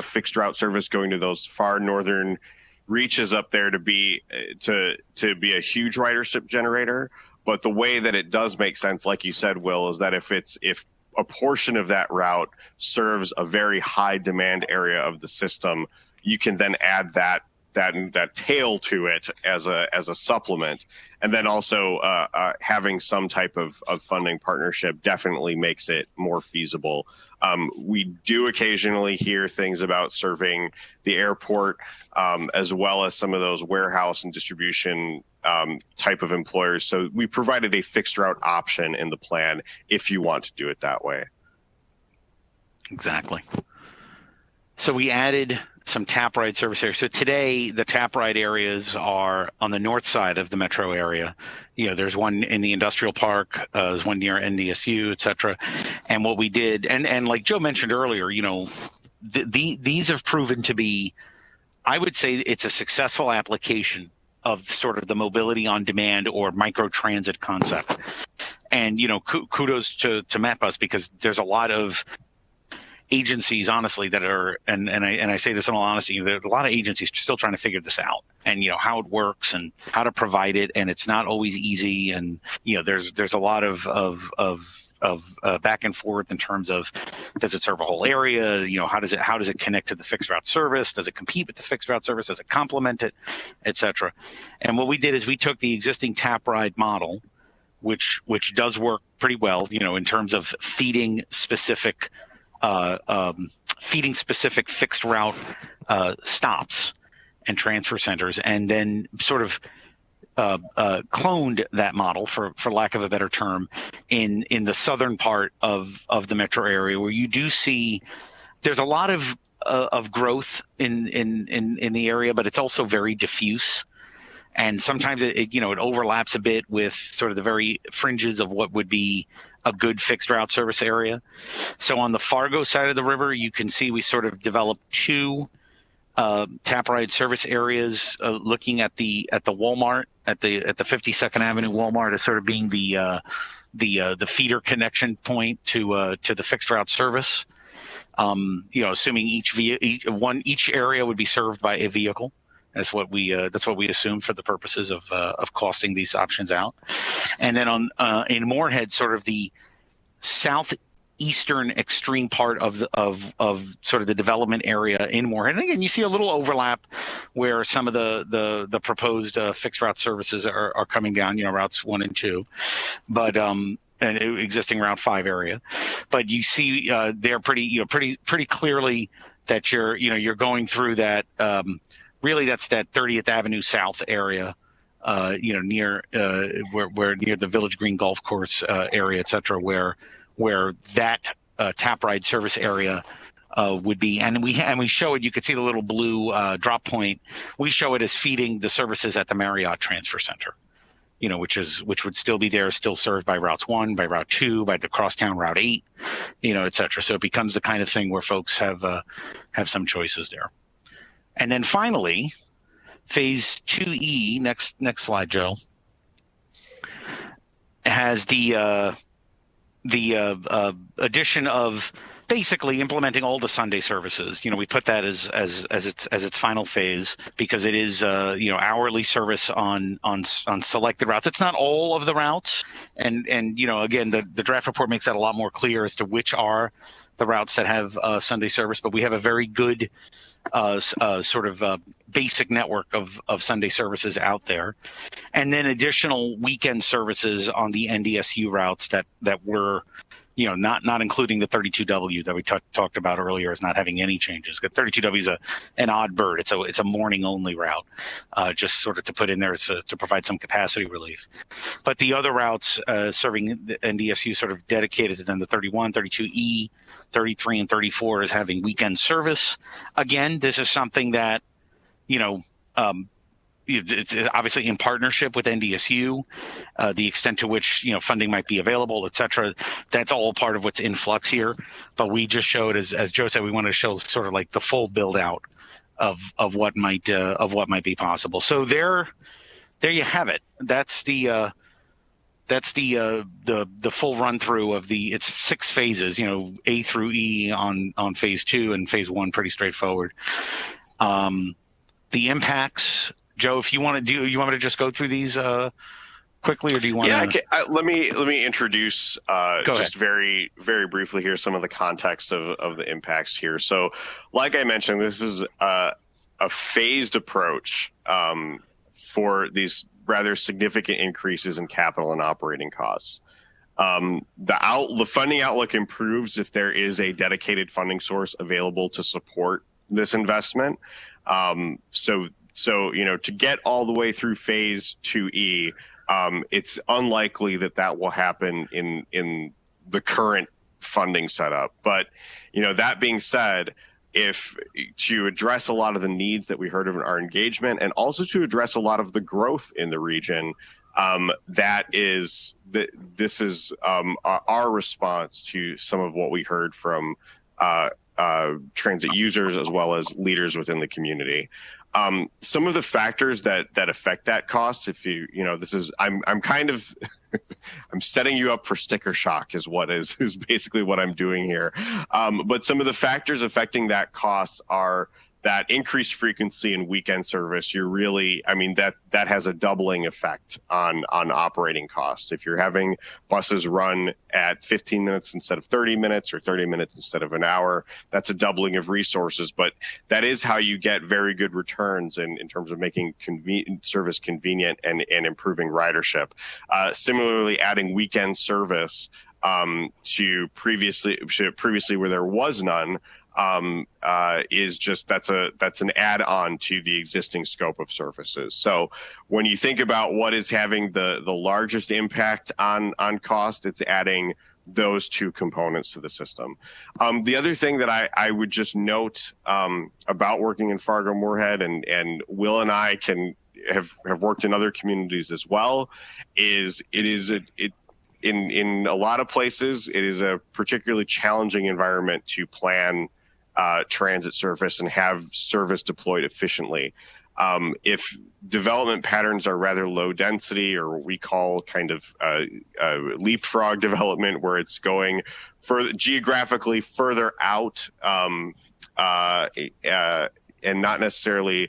fixed route service going to those far northern reaches up there to be a huge ridership generator. But the way that it does make sense, like you said, Will, is that if a portion of that route serves a very high demand area of the system, you can then add that tail to it as a supplement, and then also having some type of funding partnership definitely makes it more feasible. We do occasionally hear things about serving the airport, as well as some of those warehouse and distribution type of employers. So we provided a fixed route option in the plan if you want to do it that way.
Exactly. So we added some tap ride service areas. So today, the tap ride areas are on the north side of the metro area. There's one in the industrial park, there's one near NDSU, et cetera. And what we did, and like Joe mentioned earlier, these have proven to be, I would say it's a successful application of sort of the mobility on demand or micro transit concept. And, kudos to MapBus, because there's a lot of agencies, honestly, that are, and I say this in all honesty, there's a lot of agencies still trying to figure this out, and how it works and how to provide it, and it's not always easy, and there's a lot of back and forth in terms of, does it serve a whole area? How does it connect to the fixed route service? Does it compete with the fixed route service? Does it complement it, et cetera? And what we did is we took the existing tap ride model, which does work pretty well, in terms of feeding specific fixed route stops and transfer centers, and then sort of cloned that model, for lack of a better term, in the southern part of the metro area, where you do see there's a lot of growth in the area, but it's also very diffuse. And sometimes it overlaps a bit with sort of the very fringes of what would be a good fixed route service area. So on the Fargo side of the river, you can see we sort of developed two tap ride service areas, looking at the Walmart at the 52nd Avenue Walmart as sort of being the feeder connection point to the fixed route service. Assuming each area would be served by a vehicle. That's what we assume for the purposes of costing these options out. And then in Moorhead, sort of the southeastern extreme part of sort of the development area in Moorhead. And again, you see a little overlap where some of the proposed fixed route services are coming down, routes 1 and 2, but and existing Route 5 area. But you see they're pretty clearly that you're going through that. Really, that's that 30th Avenue South area, near where near the Village Green Golf Course area, et cetera, where that tap ride service area would be. And we show it. You could see the little blue drop point. We show it as feeding the services at the Marriott Transfer Center, which would still be there, still served by Routes 1, by Route 2, by the Crosstown Route 8, et cetera. So it becomes the kind of thing where folks have some choices there. And then finally, phase 2E, next slide, Joe, has the addition of basically implementing all the Sunday services. We put that as its final phase, because it is hourly service on selected routes. It's not all of the routes, and again, the draft report makes that a lot more clear as to which are the routes that have Sunday service. But we have a very good sort of basic network of Sunday services out there, and then additional weekend services on the NDSU routes that were, not including the 32W that we talked about earlier as not having any changes. The 32W is an odd bird. It's a morning only route, just sort of to put in there to provide some capacity relief. But the other routes serving the NDSU sort of dedicated to them, the 31, 32E, 33, and 34 is having weekend service. Again, this is something that, it's obviously in partnership with NDSU, the extent to which funding might be available, et cetera. That's all part of what's in flux here. But we just showed, as Joe said, we want to show sort of like the full build out of what might be possible. So there you have it. That's the full run through of it's 6 phases. A through E on phase 2, and phase 1 pretty straightforward. The impacts. Joe, if you want me to just go through these quickly, or do you want to?
Yeah, let me introduce just very, very briefly here some of the context of the impacts here. So, like I mentioned, this is a phased approach for these rather significant increases in capital and operating costs. The funding outlook improves if there is a dedicated funding source available to support this investment. So to get all the way through phase 2E, it's unlikely that will happen in the current funding setup. But that being said, if to address a lot of the needs that we heard of in our engagement, and also to address a lot of the growth in the region, this is our response to some of what we heard from transit users as well as leaders within the community. Some of the factors that affect that cost, if I'm kind of I'm setting you up for sticker shock is basically what I'm doing here. But some of the factors affecting that cost are that increased frequency in weekend service. That has a doubling effect on operating costs. If you're having buses run at 15 minutes instead of 30 minutes or 30 minutes instead of an hour, that's a doubling of resources. But that is how you get very good returns in terms of making service convenient and improving ridership. Similarly, adding weekend service to previously where there was none, that's an add-on to the existing scope of services. So when you think about what is having the largest impact on cost, it's adding those two components to the system. The other thing that I would just note about working in Fargo Moorhead, and Will and I have worked in other communities as well, is in a lot of places it is a particularly challenging environment to plan transit service and have service deployed efficiently. If development patterns are rather low density, or what we call kind of leapfrog development, where it's going geographically further out and not necessarily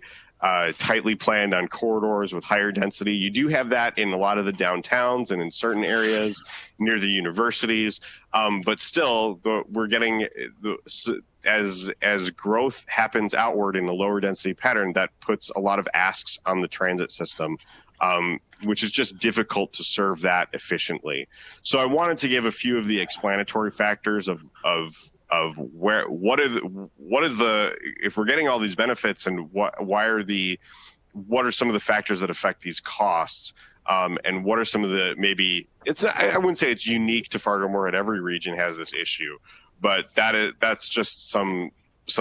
tightly planned on corridors with higher density. You do have that in a lot of the downtowns and in certain areas near the universities, but still we're getting as growth happens outward in a lower density pattern, that puts a lot of asks on the transit system, which is just difficult to serve that efficiently. So I wanted to give a few of the explanatory factors of what is the if we're getting all these benefits, and what are some of the factors that affect these costs, and what are some of the, maybe I wouldn't say it's unique to Fargo Moorhead, every region has this issue, but that's just some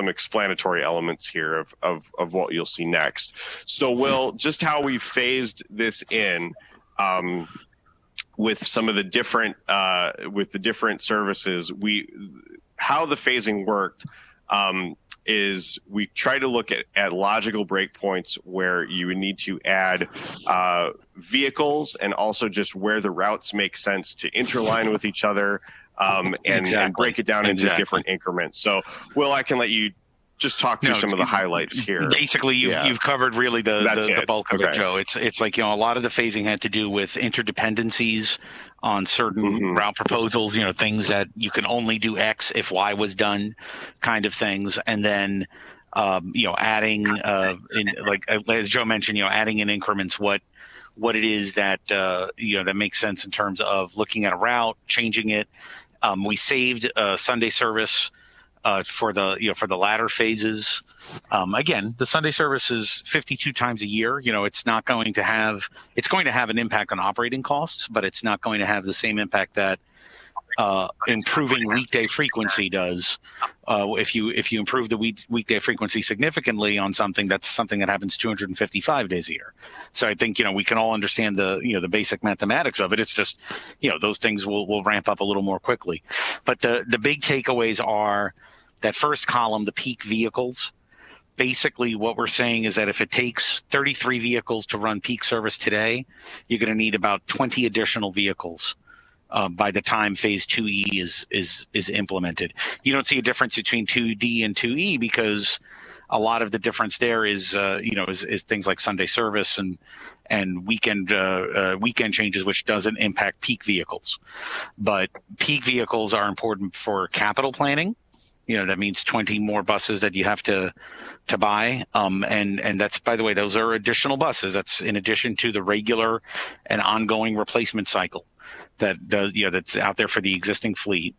explanatory elements here of what you'll see next. So Will, just how we phased this in with some of the different services, how the phasing worked is we try to look at logical breakpoints where you would need to add vehicles, and also just where the routes make sense to interline with each other, and break it down into different increments. So, Will, I can let you just talk through some of the highlights here.
Basically, you've covered really the bulk of it, Joe. It's like, a lot of the phasing had to do with interdependencies on certain route proposals, things that you can only do X if Y was done, kind of things. And then, adding, as Joe mentioned, adding in increments what it is that, that makes sense in terms of looking at a route, changing it. We saved Sunday service for the latter phases. Again, the Sunday service is 52 times a year. It's going to have an impact on operating costs, but it's not going to have the same impact that improving weekday frequency does. If you improve the weekday frequency significantly on something, that's something that happens 255 days a year. So I think we can all understand the basic mathematics of it. It's just those things will ramp up a little more quickly. But the big takeaways are that first column, the peak vehicles. Basically, what we're saying is that if it takes 33 vehicles to run peak service today, you're going to need about 20 additional vehicles by the time phase 2E is implemented. You don't see a difference between 2D and 2E because a lot of the difference there is things like Sunday service and weekend changes, which doesn't impact peak vehicles. But peak vehicles are important for capital planning. That means 20 more buses that you have to buy. And that's, by the way, those are additional buses. That's in addition to the regular and ongoing replacement cycle that's out there for the existing fleet.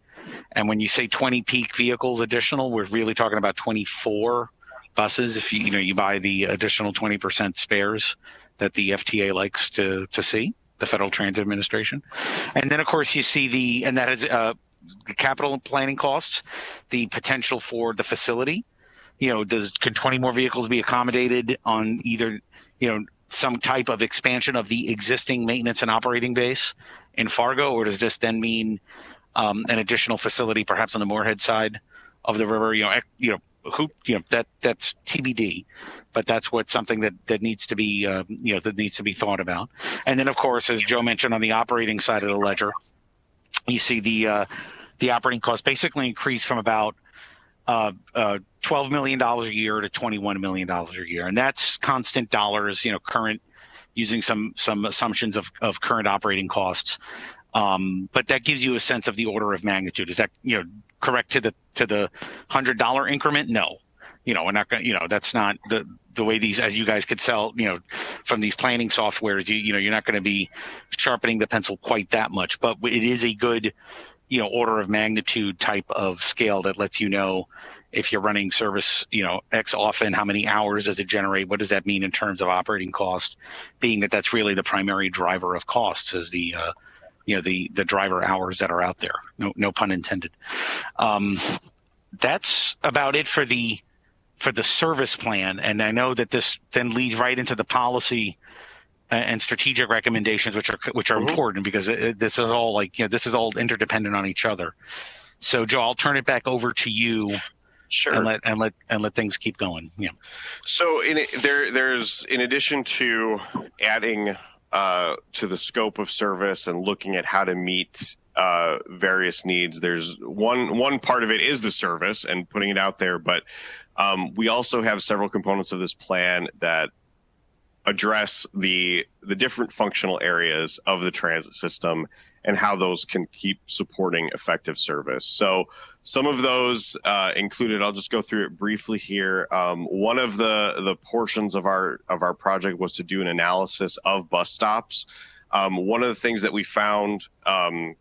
And when you say 20 peak vehicles additional, we're really talking about 24 buses. If you buy the additional 20% spares that the FTA likes to see, the Federal Transit Administration. And then of course you see that is the capital planning costs, the potential for the facility. can 20 more vehicles be accommodated on either, some type of expansion of the existing maintenance and operating base in Fargo, or does this then mean an additional facility, perhaps on the Moorhead side of the river? That's TBD, but that's something that needs to be that needs to be thought about. And then, of course, as Joe mentioned, on the operating side of the ledger, you see the operating costs basically increase from about $12 million a year to $21 million a year, and that's constant dollars. Current, using some assumptions of current operating costs. But that gives you a sense of the order of magnitude. Is that correct to the $100 increment? No, we're not going. That's not the way these, as you guys could tell, from these planning softwares. You're not going to be sharpening the pencil quite that much, but it is a good order of magnitude type of scale that lets you know if you're running service, X often, how many hours does it generate? What does that mean in terms of operating cost? Being that that's really the primary driver of costs, is the driver hours that are out there. No pun intended. That's about it for the service plan. And I know that this then leads right into the policy and strategic recommendations, which are important, because this is all this is all interdependent on each other. So Joe, I'll turn it back over to you.
Sure.
And let things keep going. Yeah.
So there's in addition to adding to the scope of service and looking at how to meet various needs, there's one part of it is the service and putting it out there, but we also have several components of this plan that address the different functional areas of the transit system and how those can keep supporting effective service. So some of those included, I'll just go through it briefly here. One of the portions of our project was to do an analysis of bus stops. One of the things that we found, given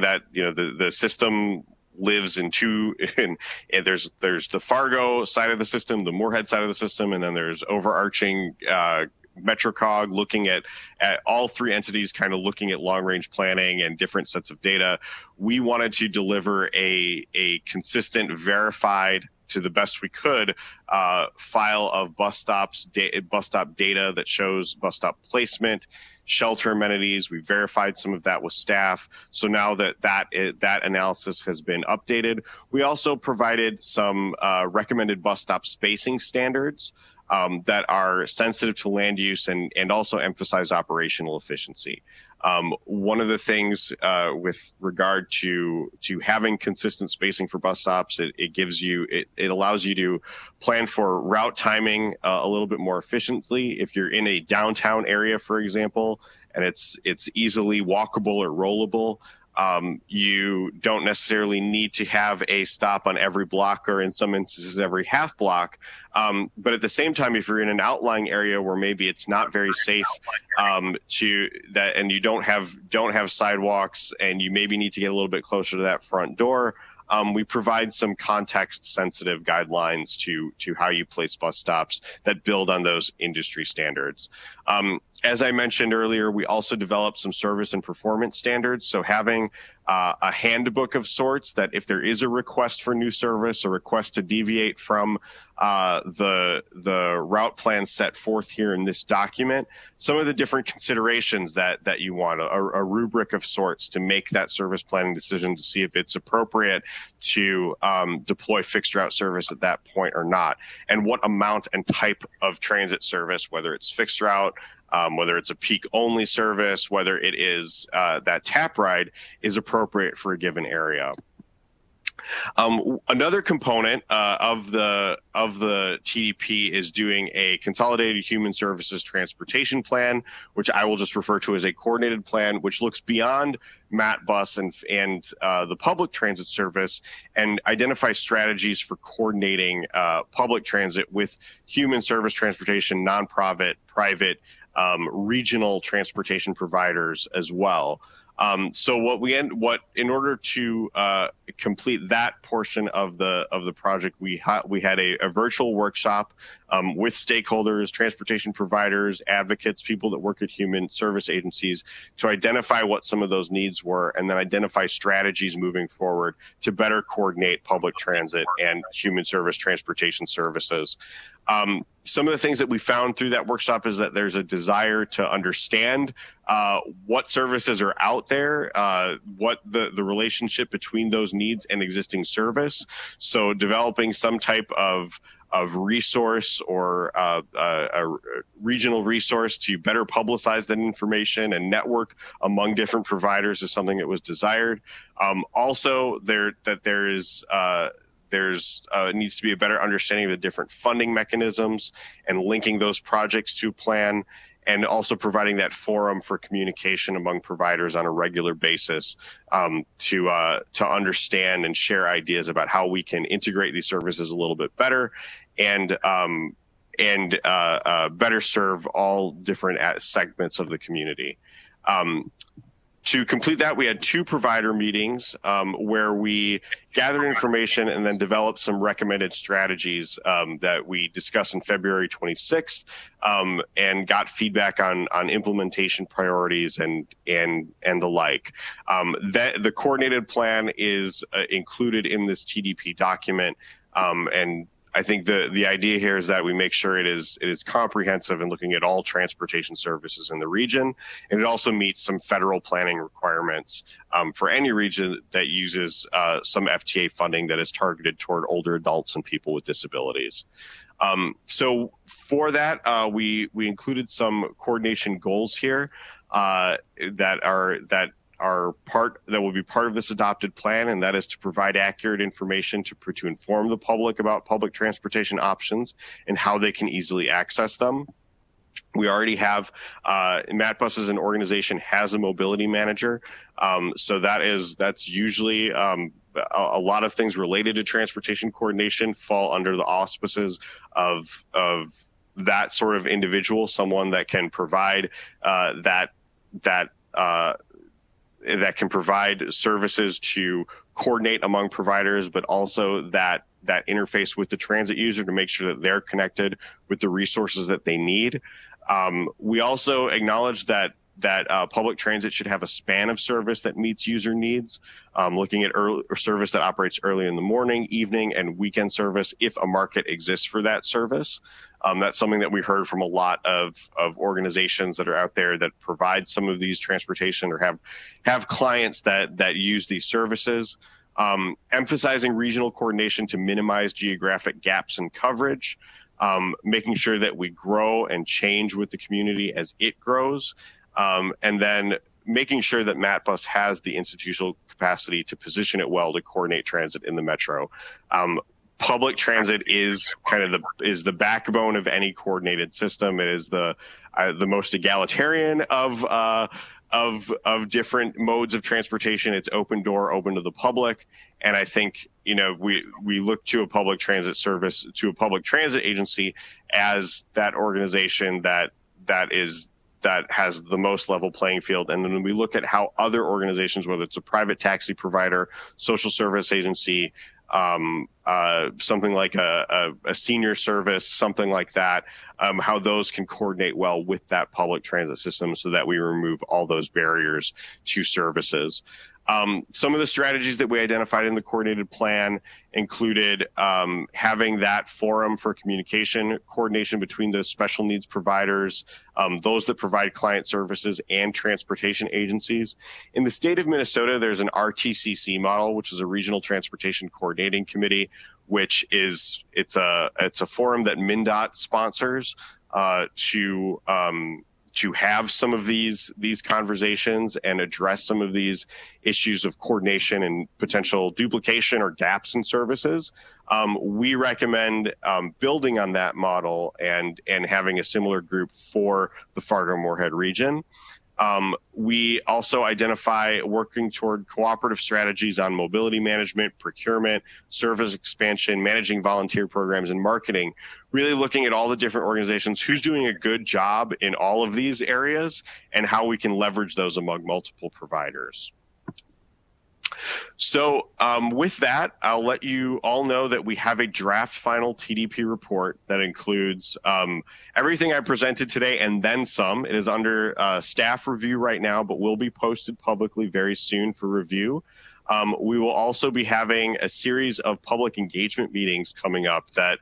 that the system lives in two, and there's the Fargo side of the system, the Moorhead side of the system, and then there's overarching MetroCog looking at all three entities, kind of looking at long-range planning and different sets of data. We wanted to deliver a consistent, verified, to the best we could, file of bus stop data that shows bus stop placement, shelter amenities. We verified some of that with staff. So now that analysis has been updated, we also provided some recommended bus stop spacing standards that are sensitive to land use and also emphasize operational efficiency. One of the things with regard to having consistent spacing for bus stops, it allows you to plan for route timing a little bit more efficiently. If you're in a downtown area, for example, and it's easily walkable or rollable, you don't necessarily need to have a stop on every block, or in some instances every half block. But at the same time, if you're in an outlying area where maybe it's not very safe and you don't have sidewalks, and you maybe need to get a little bit closer to that front door, we provide some context-sensitive guidelines to how you place bus stops that build on those industry standards. As I mentioned earlier, we also developed some service and performance standards. So having a handbook of sorts that if there is a request for new service, a request to deviate from the route plan set forth here in this document, some of the different considerations that you want, a rubric of sorts to make that service planning decision to see if it's appropriate to deploy fixed route service at that point or not, and what amount and type of transit service, whether it's fixed route, whether it's a peak only service, whether it is that tap ride, is appropriate for a given area. Another component of the TDP is doing a consolidated human services transportation plan, which I will just refer to as a coordinated plan, which looks beyond MATBus and the public transit service and identifies strategies for coordinating public transit with human service transportation, nonprofit, private, regional transportation providers as well. So in order to complete that portion of the project, we had a virtual workshop with stakeholders, transportation providers, advocates, people that work at human service agencies to identify what some of those needs were, and then identify strategies moving forward to better coordinate public transit and human service transportation services. Some of the things that we found through that workshop is that there's a desire to understand what services are out there, what the relationship between those needs and existing service. So developing some type of resource or a regional resource to better publicize that information and network among different providers is something that was desired. Also, there needs to be a better understanding of the different funding mechanisms and linking those projects to plan, and also providing that forum for communication among providers on a regular basis to understand and share ideas about how we can integrate these services a little bit better and better serve all different segments of the community. To complete that, we had 2 provider meetings where we gathered information and then developed some recommended strategies that we discussed on February 26th and got feedback on implementation priorities and the like. The coordinated plan is included in this TDP document, and I think the idea here is that we make sure it is comprehensive in looking at all transportation services in the region, and it also meets some federal planning requirements for any region that uses some FTA funding that is targeted toward older adults and people with disabilities. So for that, we included some coordination goals here that will be part of this adopted plan, and that is to provide accurate information to inform the public about public transportation options and how they can easily access them. We already have, MatBus as an organization has a mobility manager, so that's usually a lot of things related to transportation coordination fall under the auspices of that sort of individual, someone that can provide that can provide services to coordinate among providers, but also that interface with the transit user to make sure that they're connected with the resources that they need. We also acknowledge that public transit should have a span of service that meets user needs, looking at service that operates early in the morning, evening, and weekend service if a market exists for that service. That's something that we heard from a lot of organizations that are out there that provide some of these transportation or have clients that use these services. Emphasizing regional coordination to minimize geographic gaps in coverage, making sure that we grow and change with the community as it grows, and then making sure that MatBus has the institutional capacity to position it well to coordinate transit in the metro. Public transit is the backbone of any coordinated system. It is the most egalitarian of different modes of transportation. It's open door, open to the public, and I think we look to a public transit service, to a public transit agency, as that organization that has the most level playing field. And then when we look at how other organizations, whether it's a private taxi provider, social service agency, something like a senior service, something like that, how those can coordinate well with that public transit system so that we remove all those barriers to services. Some of the strategies that we identified in the coordinated plan included having that forum for communication, coordination between the special needs providers, those that provide client services, and transportation agencies. In the state of Minnesota, there's an RTCC model, which is a Regional Transportation Coordinating Committee, which it's a forum that MnDOT sponsors to have some of these conversations and address some of these issues of coordination and potential duplication or gaps in services. We recommend building on that model and having a similar group for the Fargo-Moorhead region. We also identify working toward cooperative strategies on mobility management, procurement, service expansion, managing volunteer programs, and marketing, really looking at all the different organizations, who's doing a good job in all of these areas, and how we can leverage those among multiple providers. So with that, I'll let you all know that we have a draft final TDP report that includes everything I presented today and then some. It is under staff review right now, but will be posted publicly very soon for review. We will also be having a series of public engagement meetings coming up that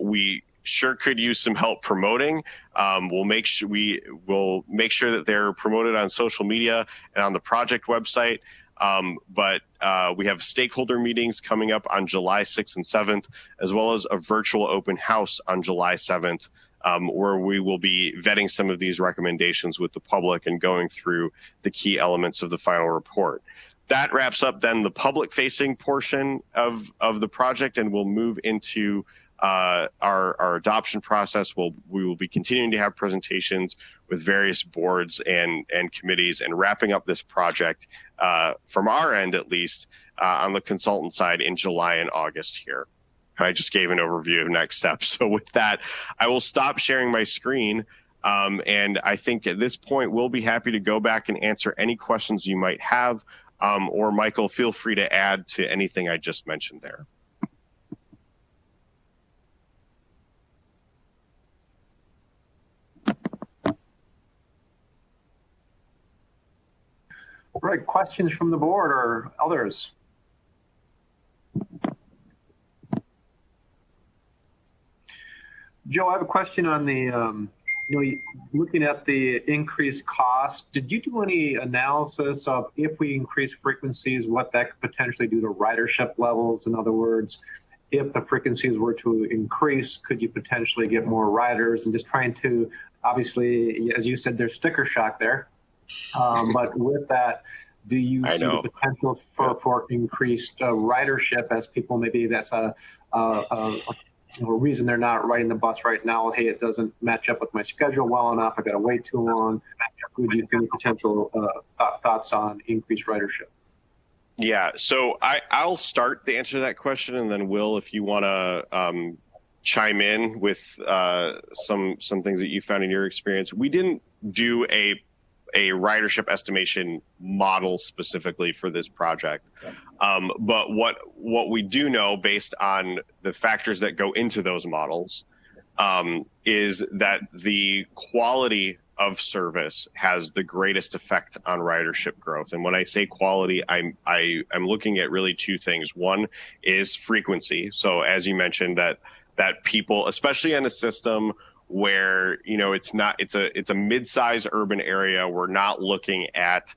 we sure could use some help promoting. We'll make sure that they're promoted on social media and on the project website. But we have stakeholder meetings coming up on July 6th and 7th, as well as a virtual open house on July 7th, where we will be vetting some of these recommendations with the public and going through the key elements of the final report. That wraps up then the public-facing portion of the project, and we'll move into our adoption process. We will be continuing to have presentations with various boards and committees, and wrapping up this project from our end, at least on the consultant side, in July and August here. I just gave an overview of next steps. So with that, I will stop sharing my screen. And I think at this point, we'll be happy to go back and answer any questions you might have. Or Michael, feel free to add to anything I just mentioned there.
All right, questions from the board or others? Joe, I have a question on the, looking at the increased cost. Did you do any analysis of if we increase frequencies, what that could potentially do to ridership levels? In other words, if the frequencies were to increase, could you potentially get more riders? And just trying to, obviously, as you said, there's sticker shock there. But with that, do you see the potential for increased ridership as people, maybe that's a reason they're not riding the bus right now? Hey, it doesn't match up with my schedule well enough. I got to wait too long. Would you think potential thoughts on increased ridership?
Yeah, so I'll start the answer to that question, and then Will, if you want to chime in with some things that you found in your experience. We didn't do a ridership estimation model specifically for this project. But what we do know, based on the factors that go into those models, is that the quality of service has the greatest effect on ridership growth. And when I say quality, I'm looking at really two things. One is frequency. So as you mentioned, that people, especially in a system where it's a mid-size urban area, we're not looking at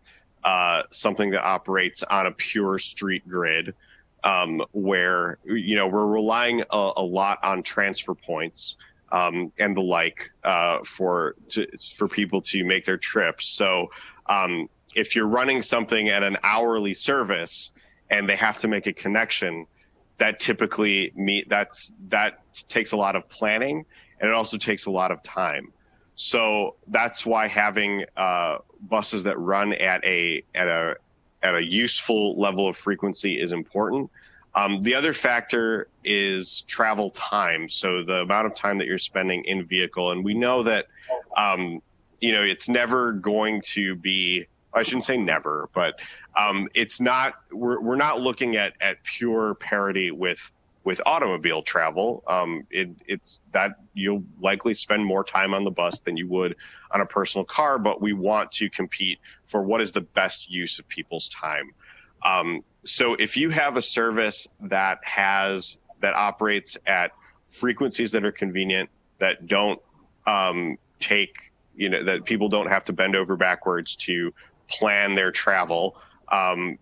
something that operates on a pure street grid, where we're relying a lot on transfer points and the like for people to make their trips. So if you're running something at an hourly service and they have to make a connection, that typically that takes a lot of planning. And it also takes a lot of time. So that's why having buses that run at a useful level of frequency is important. The other factor is travel time. So the amount of time that you're spending in vehicle. And we know that, it's never going to be, I shouldn't say never, but it's not, we're not looking at pure parity with automobile travel. It's that you'll likely spend more time on the bus than you would on a personal car, but we want to compete for what is the best use of people's time. So if you have a service that operates at frequencies that are convenient, that don't that people don't have to bend over backwards to plan their travel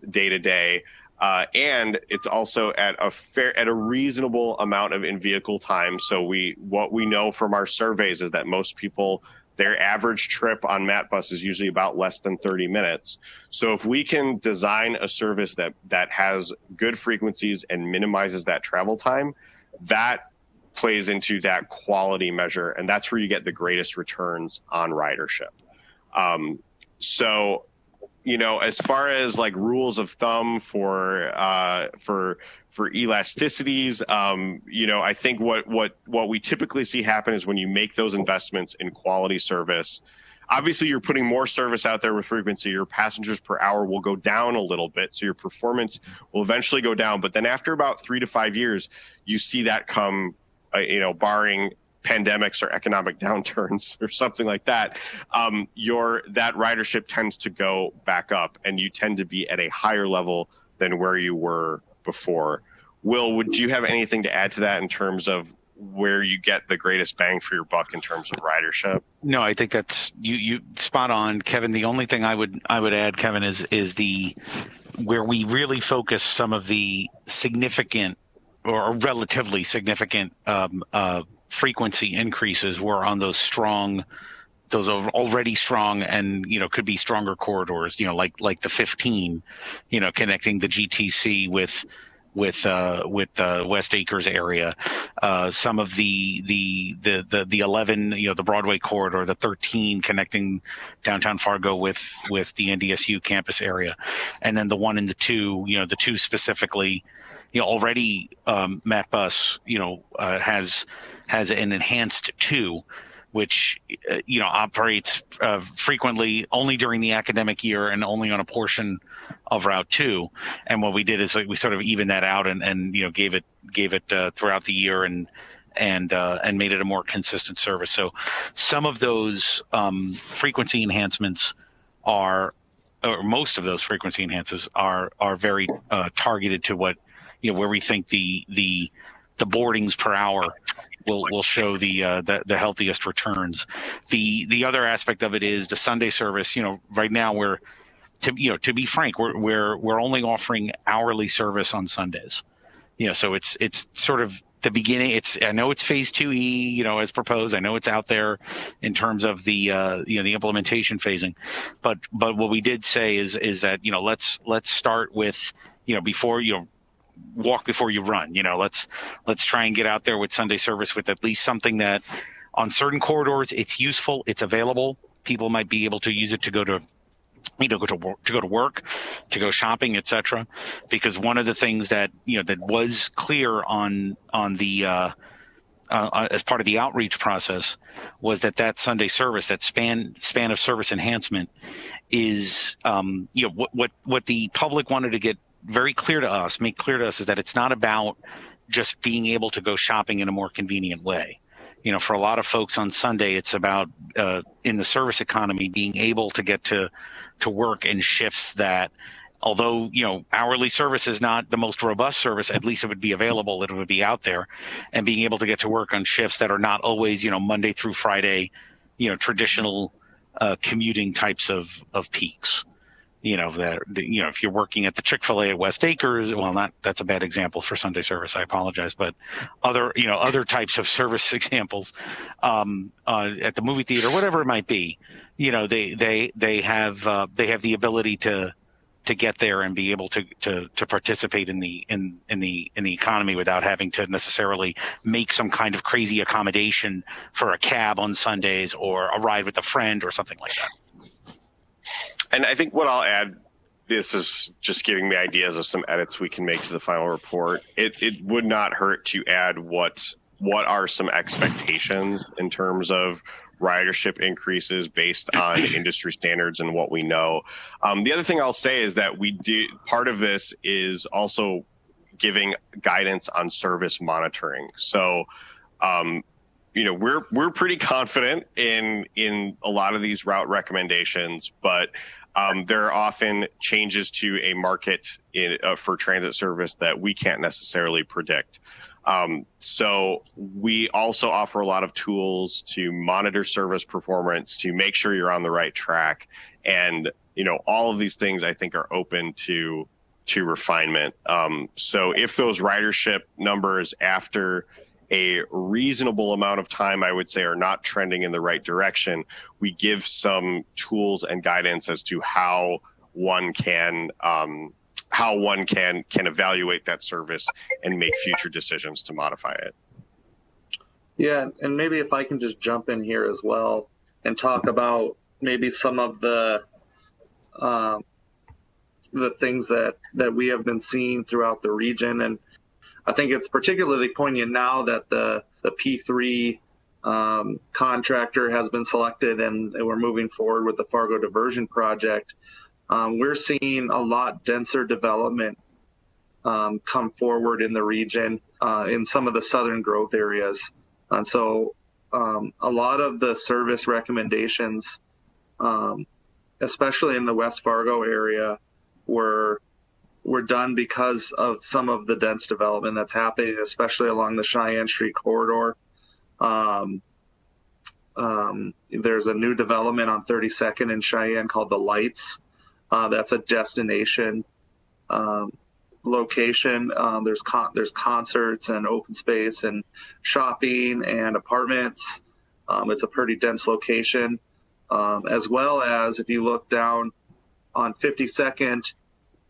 day to day, and it's at a reasonable amount of in-vehicle time. So what we know from our surveys is that most people, their average trip on MATBus is usually about less than 30 minutes. So if we can design a service that has good frequencies and minimizes that travel time, that plays into that quality measure, and that's where you get the greatest returns on ridership. So, as far as like rules of thumb for elasticities, I think what we typically see happen is when you make those investments in quality service, obviously you're putting more service out there with frequency, your passengers per hour will go down a little bit, so your performance will eventually go down. But then after about 3 to 5 years, you see that come, barring pandemics or economic downturns or something like that, that ridership tends to go back up, and you tend to be at a higher level than where you were before. Will, would you have anything to add to that in terms of where you get the greatest bang for your buck in terms of ridership?
No, I think that's you spot on, Kevin. The only thing I would add, Kevin, is the where we really focus some of the significant or relatively significant frequency increases were on those already strong and could be stronger corridors, like the 15, connecting the GTC with West Acres area, some of the 11, the Broadway corridor, the 13 connecting downtown Fargo with the NDSU campus area, and then the 1 and the 2, the 2 specifically, already Matt Bus, has an enhanced 2, which operates frequently only during the academic year and only on a portion of Route 2. And what we did is we sort of evened that out and gave it throughout the year and made it a more consistent service. So some of those frequency enhancements or most of those frequency enhances are very targeted to what where we think the boardings per hour will show the healthiest returns. The other aspect of it is the Sunday service. Right now we're to be frank, we're only offering hourly service on Sundays. So it's sort of the beginning. I know it's phase 2E, as proposed. I know it's out there in terms of the the implementation phasing, but what we did say is that let's start with before walk before you run. Let's try and get out there with Sunday service with at least something that on certain corridors it's useful, it's available. People might be able to use it to go to work, to go shopping, etc. Because one of the things that that was clear on the as part of the outreach process was that Sunday service, that span of service enhancement, is what the public wanted to make clear to us is that it's not about just being able to go shopping in a more convenient way. For a lot of folks on Sunday, it's about in the service economy being able to get to work in shifts that, although hourly service is not the most robust service, at least it would be available, it would be out there, and being able to get to work on shifts that are not always Monday through Friday, traditional commuting types of peaks. If you're working at the Chick-fil-A at West Acres, that's a bad example for Sunday service, I apologize, but other types of service examples, at the movie theater, whatever it might be, they have the ability to get there and be able to participate in the economy without having to necessarily make some kind of crazy accommodation for a cab on Sundays or a ride with a friend or something like that.
And I think what I'll add, this is just giving me ideas of some edits we can make to the final report. It would not hurt to add what are some expectations in terms of ridership increases based on industry standards and what we know. The other thing I'll say is that part of this is also giving guidance on service monitoring. So, we're pretty confident in a lot of these route recommendations, but there are often changes to a market for transit service that we can't necessarily predict. So we also offer a lot of tools to monitor service performance, to make sure you're on the right track. And, all of these things I think are open to refinement. So if those ridership numbers after a reasonable amount of time, I would say, are not trending in the right direction, we give some tools and guidance as to how one can evaluate that service and make future decisions to modify it.
Yeah, and maybe if I can just jump in here as well and talk about maybe some of the the things that we have been seeing throughout the region. And I think it's particularly poignant now that the P3 contractor has been selected and we're moving forward with the Fargo diversion project. We're seeing a lot denser development come forward in the region in some of the southern growth areas. And so a lot of the service recommendations, especially in the West Fargo area, were done because of some of the dense development that's happening, especially along the Cheyenne Street corridor. There's a new development on 32nd in Cheyenne called the Lights. That's a destination location. There's concerts and open space and shopping and apartments. It's a pretty dense location, as well as if you look down on 52nd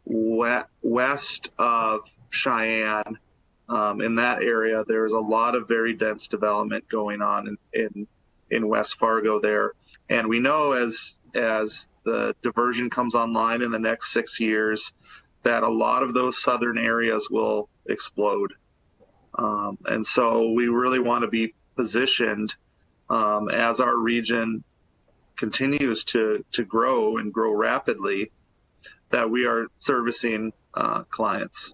west of Cheyenne, in that area, there's a lot of very dense development going on in West Fargo there. And we know as the diversion comes online in the next 6 years, that a lot of those southern areas will explode. And so we really want to be positioned as our region continues to grow and grow rapidly, that we are servicing clients.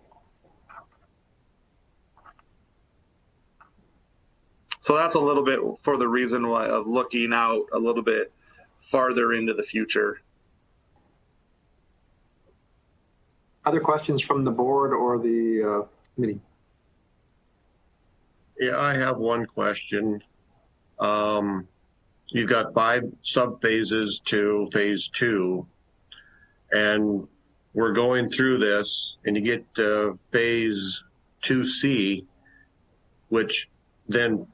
So that's a little bit for the reason why of looking out a little bit farther into the future.
Other questions from the board or the committee?
Yeah, I have one question. You've got 5 subphases to phase 2, and we're going through this, and you get phase 2C, which then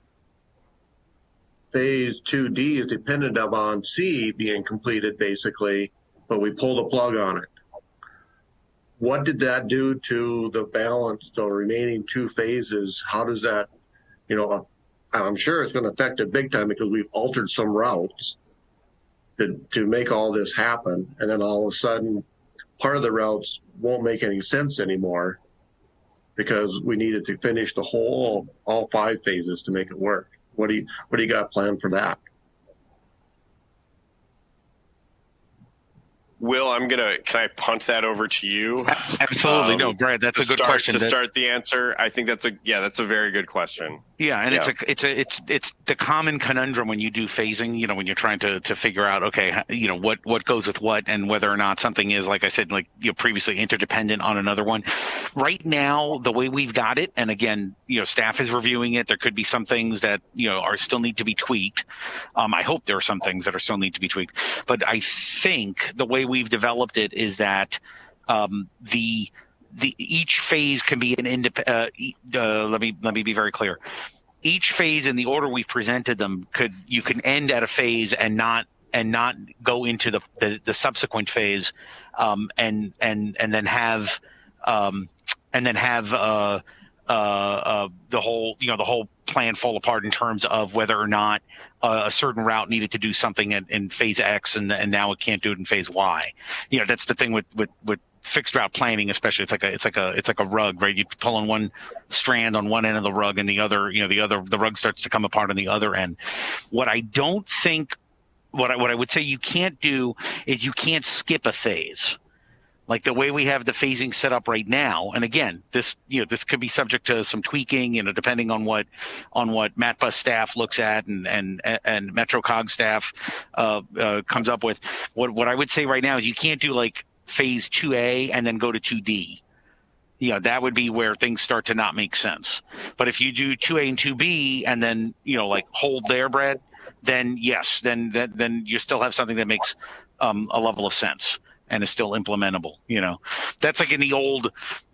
phase 2D is dependent upon C being completed, basically, but we pull the plug on it. What did that do to the balance, the remaining 2 phases? How does that, I'm sure it's going to affect it big time because we've altered some routes to make all this happen. And then all of a sudden, part of the routes won't make any sense anymore because we needed to finish all 5 phases to make it work. What do you got planned for that?
Will, can I punt that over to you?
Absolutely. No, Brad, that's a good question.
To start the answer, I think that's a very good question.
Yeah, and it's the common conundrum when you do phasing, when you're trying to figure out, okay, what goes with what and whether or not something is, like I said, previously interdependent on another one. Right now, the way we've got it, and again, staff is reviewing it. There could be some things that, are still need to be tweaked. I hope there are some things that are still need to be tweaked. But I think the way we've developed it is that each phase can be an independent. Let me be very clear. Each phase in the order we've presented them you can end at a phase and not go into the subsequent phase, and then have the whole plan fall apart in terms of whether or not a certain route needed to do something in phase X and now it can't do it in phase Y. That's the thing with fixed route planning, especially. It's like a rug, right? You pull on one strand on one end of the rug, and the rug starts to come apart on the other end. What I would say you can't do is you can't skip a phase. Like the way we have the phasing set up right now, and again, this could be subject to some tweaking, depending on what MatBus staff looks at and MetroCog staff comes up with. What I would say right now is you can't do like phase 2A and then go to 2D. That would be where things start to not make sense. But if you do 2A and 2B and then hold there, Brad, then yes, then you still have something that makes a level of sense and is still implementable. That's like in the old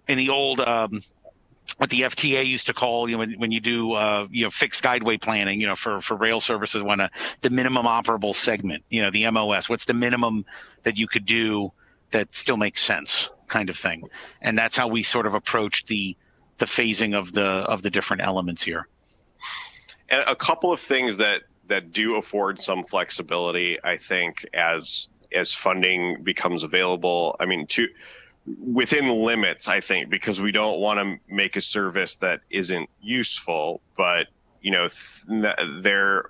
what the FTA used to call, when you do fixed guideway planning, for rail services, when the minimum operable segment, the MOS, what's the minimum that you could do that still makes sense, kind of thing. And that's how we sort of approach the phasing of the different elements here. And
a couple of things that do afford some flexibility, I think, as as funding becomes available. I mean, within limits, I think, because we don't want to make a service that isn't useful, but there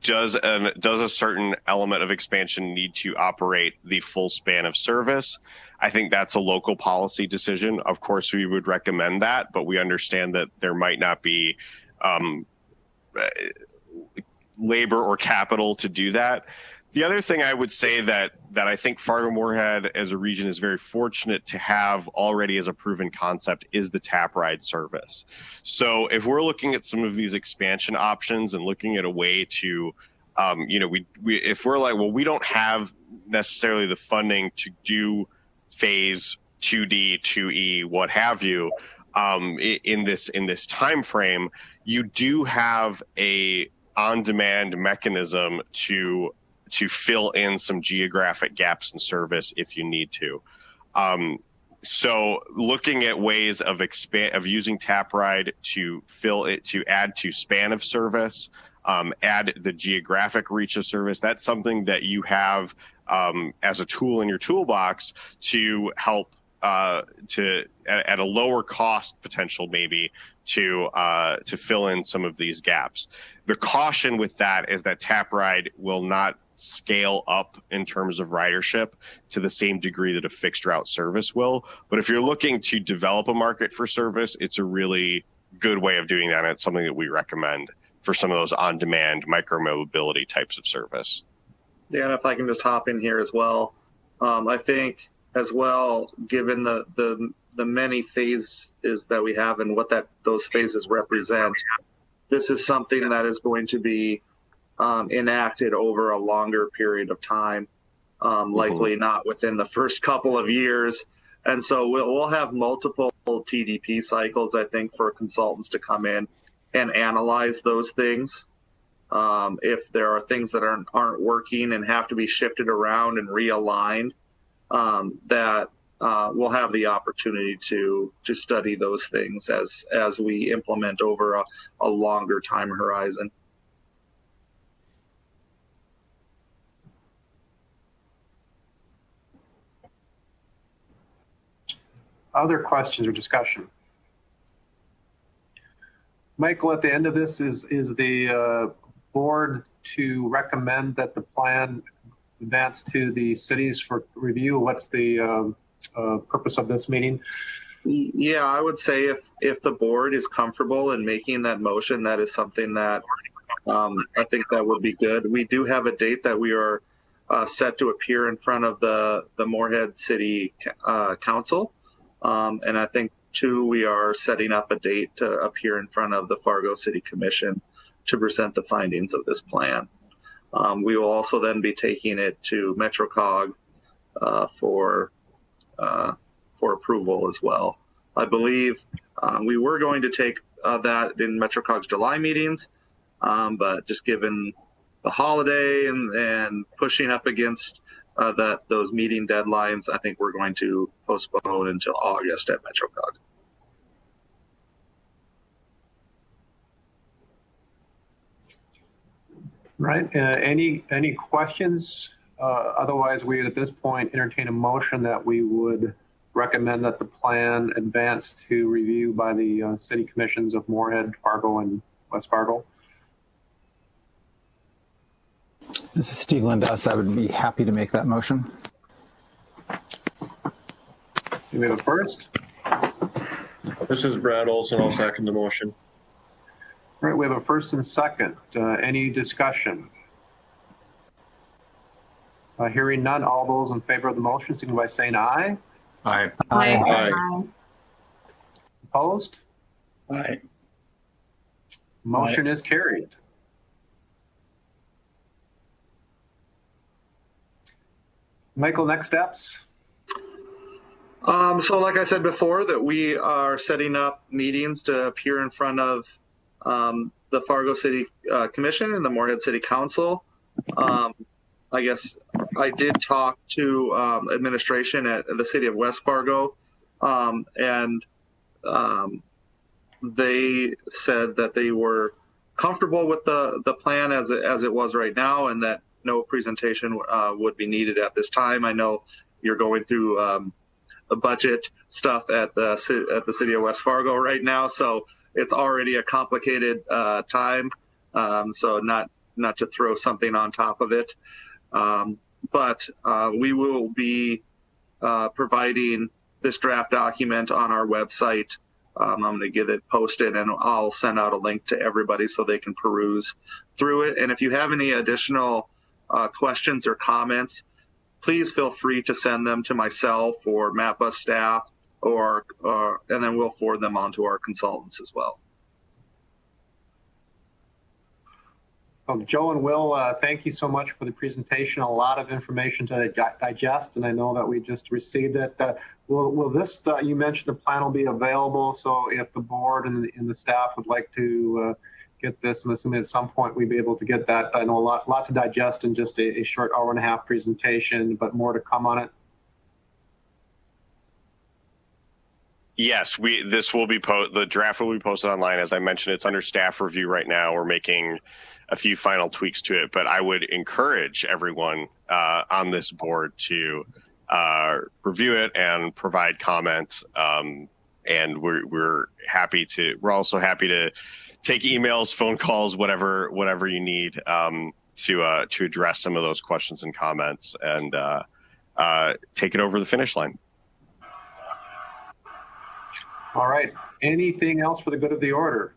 does a certain element of expansion need to operate the full span of service. I think that's a local policy decision. Of course, we would recommend that, but we understand that there might not be labor or capital to do that. The other thing I would say that I think Fargo-Moorhead as a region is very fortunate to have already as a proven concept is the tap ride service. So if we're looking at some of these expansion options and looking at a way to, if we're like, well, we don't have necessarily the funding to do phase 2D, 2E, what have you, in this time frame, you do have a on-demand mechanism to fill in some geographic gaps in service if you need to. So looking at ways of using TapRide to fill it, to add to span of service, add the geographic reach of service, that's something that you have as a tool in your toolbox to help at a lower cost potential maybe to fill in some of these gaps. The caution with that is that TapRide will not scale up in terms of ridership to the same degree that a fixed route service will. But if you're looking to develop a market for service, it's a really good way of doing that. And it's something that we recommend for some of those on-demand micro-mobility types of service.
Yeah, and if I can just hop in here as well, I think as well, given the many phases that we have and what those phases represent, this is something that is going to be enacted over a longer period of time, likely not within the first couple of years. And so we'll have multiple TDP cycles, I think, for consultants to come in and analyze those things. If there are things that aren't working and have to be shifted around and realigned, that we'll have the opportunity to study those things as we implement over a longer time horizon.
Other questions or discussion? Michael, at the end of this, is the board to recommend that the plan advance to the cities for review? What's the purpose of this meeting?
Yeah, I would say if the board is comfortable in making that motion, that is something that I think that would be good. We do have a date that we are set to appear in front of the Moorhead City Council. And I think, too, we are setting up a date to appear in front of the Fargo City Commission to present the findings of this plan. We will also then be taking it to MetroCog for approval as well. I believe we were going to take that in MetroCog's July meetings, but just given the holiday and pushing up against those meeting deadlines, I think we're going to postpone until August at MetroCog.
Right. Any questions? Otherwise, we at this point entertain a motion that we would recommend that the plan advance to review by the city commissions of Moorhead, Fargo, and West Fargo.
This is Steve Lindas. I would be happy to make that motion.
Do we have a first?
This is Brad Olson. I'll second the motion.
All right, we have a first and second. Any discussion? Hearing none, all those in favor of the motion, signify by saying aye.
Aye.
Aye.
Aye.
Opposed?
Aye.
Motion is carried. Michael, next steps?
So like I said before, that we are setting up meetings to appear in front of the Fargo City Commission and the Moorhead City Council. I guess I did talk to administration at the city of West Fargo, and they said that they were comfortable with the plan as it was right now, and that no presentation would be needed at this time. I know you're going through the budget stuff at the city of West Fargo right now, so it's already a complicated time. So not to throw something on top of it, but we will be providing this draft document on our website. I'm going to get it posted, and I'll send out a link to everybody so they can peruse through it. And if you have any additional questions or comments, please feel free to send them to myself or MapBus staff, and then we'll forward them on to our consultants as well.
Well, Joe and Will, thank you so much for the presentation. A lot of information to digest, and I know that we just received it. Will this, you mentioned the plan will be available, so if the board and the staff would like to get this, I'm assuming at some point we'd be able to get that. I know a lot to digest in just a short hour-and-a-half presentation, but more to come on it.
Yes, this will be the draft will be posted online. As I mentioned, it's under staff review right now. We're making a few final tweaks to it, but I would encourage everyone on this board to review it and provide comments. And we're also happy to take emails, phone calls, whatever you need to address some of those questions and comments and take it over the finish line.
All right. Anything else for the good of the order?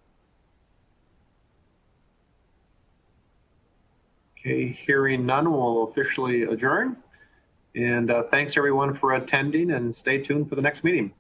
Okay, hearing none, we'll officially adjourn. And thanks everyone for attending, and stay tuned for the next meeting.